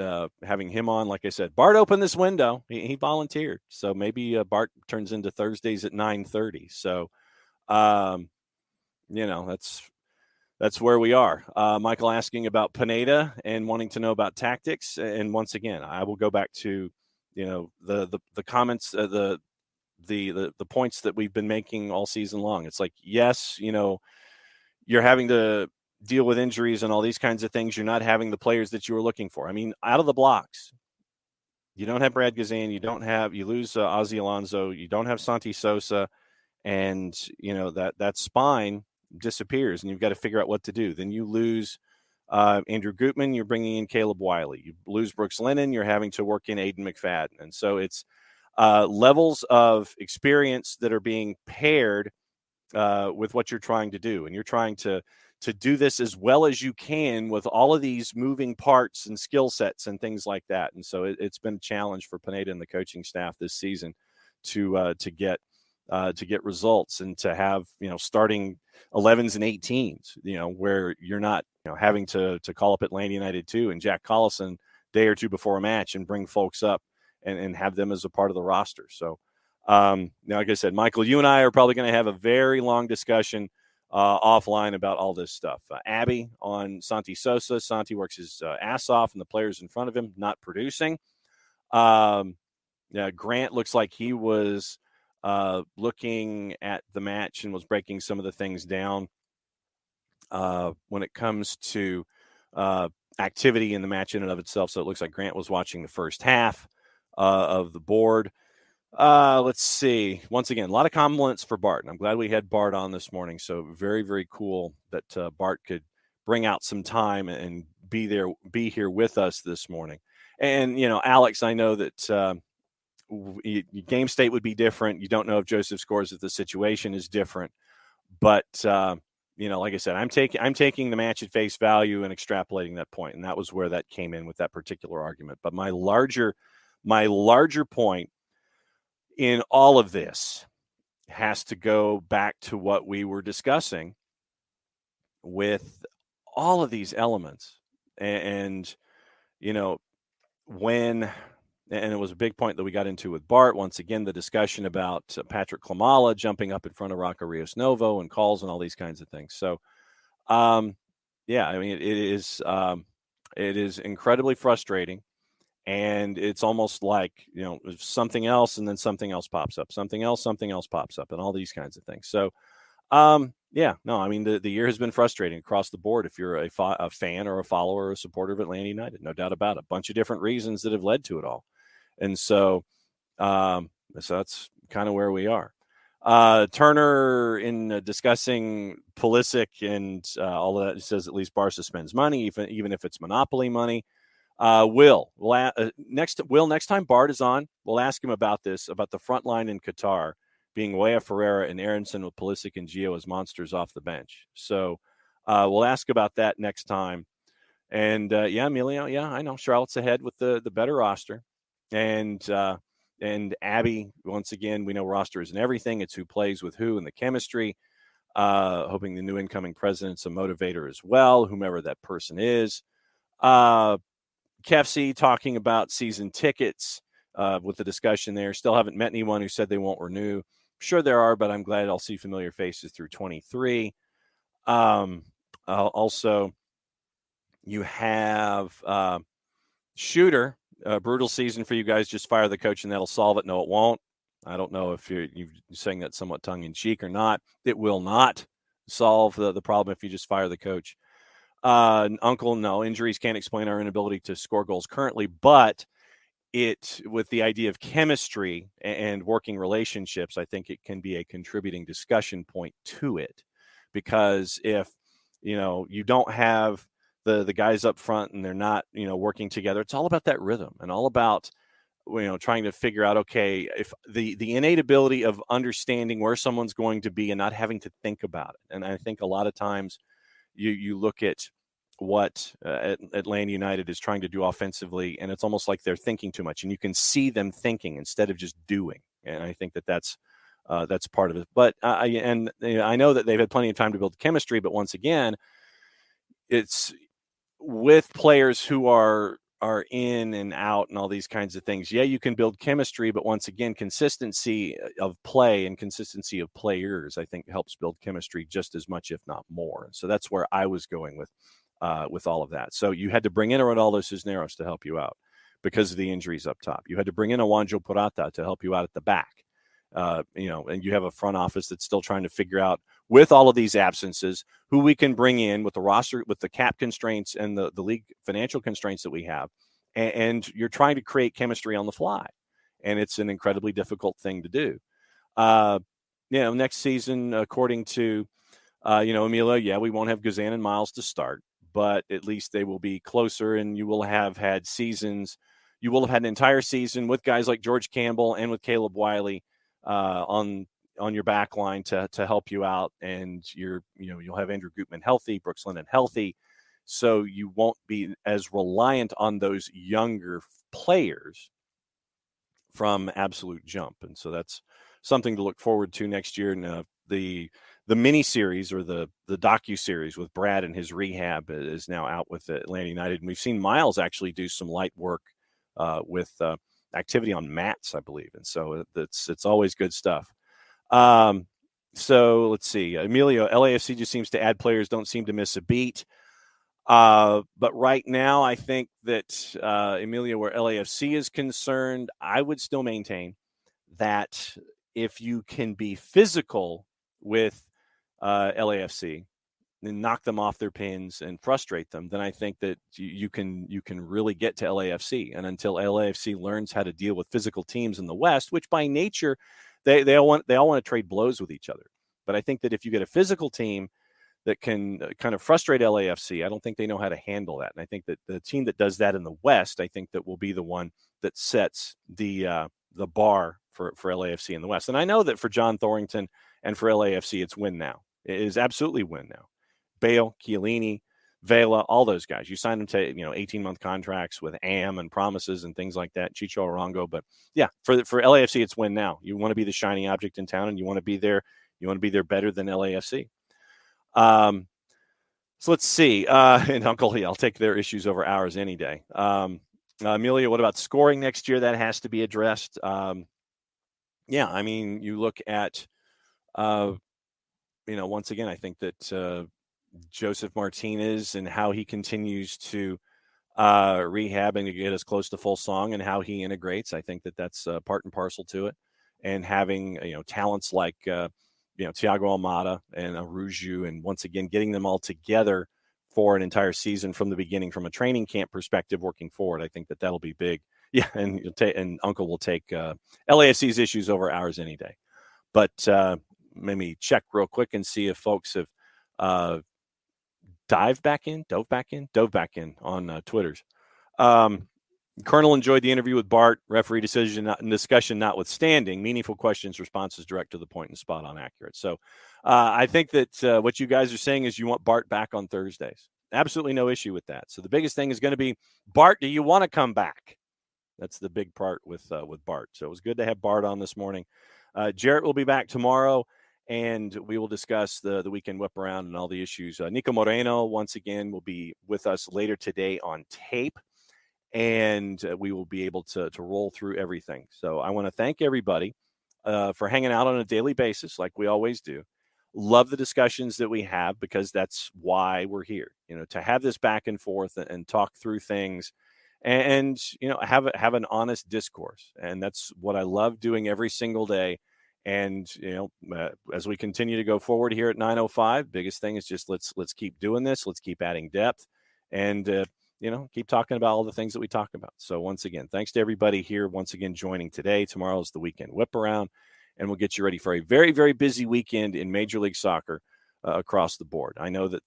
having him on, like I said, Bart opened this window. He volunteered. So maybe Bart turns into Thursdays at 9:30. So, that's where we are. Michael asking about Pineda and wanting to know about tactics. And once again, I will go back to, the comments, the points that we've been making all season long. It's like, yes, you're having to deal with injuries and all these kinds of things. You're not having the players that you were looking for. I mean, out of the blocks, you don't have Brad Gazan. You lose Ozzy Alonso. You don't have Santi Sosa. And, that spine disappears and you've got to figure out what to do. Then you lose Andrew Gutman. You're bringing in Caleb Wiley. You lose Brooks Lennon. You're having to work in Aiden McFadden. And so it's levels of experience that are being paired with what you're trying to do. And you're trying to do this as well as you can with all of these moving parts and skill sets and things like that. And so it's been a challenge for Pineda and the coaching staff this season to get results and to have, starting 11s and 18s, where you're not, having to call up Atlanta United 2 and Jack Collison day or two before a match and bring folks up and have them as a part of the roster. So, like I said, Michael, you and I are probably going to have a very long discussion offline about all this stuff. Abby on Santi Sosa. Santi works his ass off and the players in front of him not producing. Grant looks like he was looking at the match and was breaking some of the things down when it comes to activity in the match in and of itself. So it looks like Grant was watching the first half of the board. Let's see. Once again, a lot of compliments for Bart. And I'm glad we had Bart on this morning. So very, very cool that Bart could bring out some time and be here with us this morning. And, Alex, I know that game state would be different. You don't know if Joseph scores if the situation is different. But, like I said, I'm taking the match at face value and extrapolating that point. And that was where that came in with that particular argument. But my larger point in all of this has to go back to what we were discussing with all of these elements. And when, and it was a big point that we got into with Bart, once again, the discussion about Patrick Klamala jumping up in front of Rocco Rios Novo and calls and all these kinds of things. So, it is incredibly frustrating. And it's almost like, something else and then something else pops up, something else pops up, and all these kinds of things. So, the year has been frustrating across the board if you're a fan or a follower or a supporter of Atlanta United. No doubt about it. A bunch of different reasons that have led to it all. And so that's kind of where we are. Turner, in discussing Pulisic and all of that, says at least Barca spends money, even if it's monopoly money. Next time Bart is on, we'll ask him about this, about the front line in Qatar being Weah Ferreira and Aronson with Pulisic and Gio as monsters off the bench. So we'll ask about that next time. And Emilio, I know Charlotte's ahead with the better roster. And Abby, once again, we know roster isn't everything. It's who plays with who and the chemistry. Hoping the new incoming president's a motivator as well, whomever that person is. Kefsey talking about season tickets with the discussion there. Still haven't met anyone who said they won't renew. Sure there are, but I'm glad I'll see familiar faces through 23. Also, you have Shooter, brutal season for you guys. Just fire the coach and that'll solve it. No, it won't. I don't know if you're saying that somewhat tongue-in-cheek or not. It will not solve the problem if you just fire the coach. Uncle, no, injuries can't explain our inability to score goals currently, but with the idea of chemistry and working relationships, I think it can be a contributing discussion point to it. Because if, you don't have the guys up front and they're not, working together, it's all about that rhythm and all about, trying to figure out, okay, if the innate ability of understanding where someone's going to be and not having to think about it. And I think a lot of times you look at what Atlanta United is trying to do offensively, and it's almost like they're thinking too much, and you can see them thinking instead of just doing. And I think that's part of it. But I know that they've had plenty of time to build chemistry, but once again, it's with players who are in and out and all these kinds of things. Yeah, you can build chemistry, but once again, consistency of play and consistency of players, I think, helps build chemistry just as much, if not more. So that's where I was going with all of that. So you had to bring in a Ronaldo Cisneros to help you out because of the injuries up top. You had to bring in a Juanjo Purata to help you out at the back. And you have a front office that's still trying to figure out, with all of these absences, who we can bring in with the roster, with the cap constraints and the league financial constraints that we have. And you're trying to create chemistry on the fly. And it's an incredibly difficult thing to do. Next season, according to, Emilio, yeah, we won't have Guzan and Miles to start, but at least they will be closer, and you will have had seasons. You will have had an entire season with guys like George Campbell and with Caleb Wiley on your back line to help you out, and you'll have Andrew Gutman healthy, Brooks Lennon healthy, so you won't be as reliant on those younger players from absolute jump. And so that's something to look forward to next year. And the mini series, or the docu-series with Brad and his rehab, is now out with Atlanta United, and we've seen Miles actually do some light work with activity on mats, I believe, and so it's always good stuff. So let's see, Emilio, LAFC just seems to add players, don't seem to miss a beat. But right now, I think that Emilio, where LAFC is concerned, I would still maintain that if you can be physical with LAFC and knock them off their pins and frustrate them, then I think that you can really get to LAFC. And until LAFC learns how to deal with physical teams in the West, which by nature they all want to trade blows with each other. But I think that if you get a physical team that can kind of frustrate LAFC, I don't think they know how to handle that. And I think that the team that does that in the West, I think that will be the one that sets the bar for LAFC in the West. And I know that for John Thorrington and for LAFC, it's win now. It is absolutely win now. Bale, Chiellini, Vela, all those guys. You sign them to 18-month contracts with AM and promises and things like that. Chicho Arango, but yeah, for LAFC, it's win now. You want to be the shining object in town, and you want to be there. You want to be there better than LAFC. So let's see. And Uncle Lee, I'll take their issues over ours any day. Amelia, what about scoring next year? That has to be addressed. Yeah, I mean, you look at, once again, I think that Joseph Martinez and how he continues to rehab and to get us close to full song, and how he integrates, I think that that's part and parcel to it. And having, talents like, Thiago Almada and Aruju, and once again, getting them all together for an entire season from the beginning, from a training camp perspective, working forward, I think that that'll be big. Yeah, and Uncle will take LAFC's issues over ours any day. But let me check real quick and see if folks have dove back in on Twitters. Colonel enjoyed the interview with Bart. Referee discussion notwithstanding. Meaningful questions, responses direct to the point, and spot on accurate. So I think that what you guys are saying is you want Bart back on Thursdays. Absolutely no issue with that. So the biggest thing is going to be, Bart, do you want to come back? That's the big part with Bart. So it was good to have Bart on this morning. Jarrett will be back tomorrow, and we will discuss the weekend whip around and all the issues. Nico Moreno, once again, will be with us later today on tape, and we will be able to roll through everything. So I want to thank everybody for hanging out on a daily basis like we always do. Love the discussions that we have, because that's why we're here, to have this back and forth and talk through things and have an honest discourse. And that's what I love doing every single day. And as we continue to go forward here at 905, biggest thing is just let's keep doing this. Let's keep adding depth, and keep talking about all the things that we talk about. So once again, thanks to everybody here once again joining today. Tomorrow is the weekend whip around, and we'll get you ready for a very, very busy weekend in Major League Soccer across the board. I know that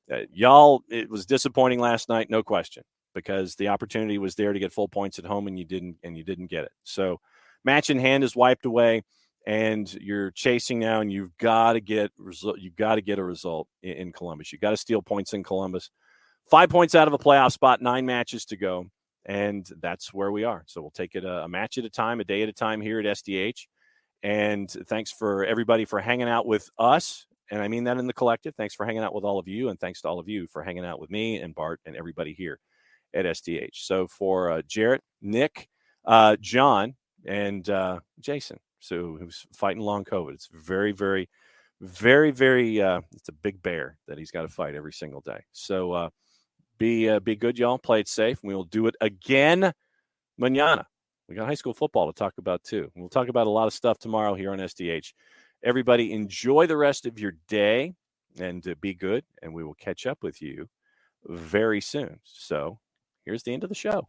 it was disappointing last night, no question, because the opportunity was there to get full points at home, and you didn't get it. So match in hand is wiped away, and you're chasing now, and you've got to get a result in Columbus. You've got to steal points in Columbus. 5 points out of a playoff spot, 9 matches to go, and that's where we are. So we'll take it a match at a time, a day at a time here at SDH. And thanks for everybody for hanging out with us. And I mean that in the collective. Thanks for hanging out with all of you. And thanks to all of you for hanging out with me and Bart and everybody here at SDH. So for Jarrett, Nick, John, and Jason, who's fighting long COVID. It's very, very, very, very, it's a big bear that he's got to fight every single day. So be good, y'all. Play it safe. And we will do it again mañana. We got high school football to talk about, too. We'll talk about a lot of stuff tomorrow here on SDH. Everybody, enjoy the rest of your day and be good, and we will catch up with you very soon. So here's the end of the show.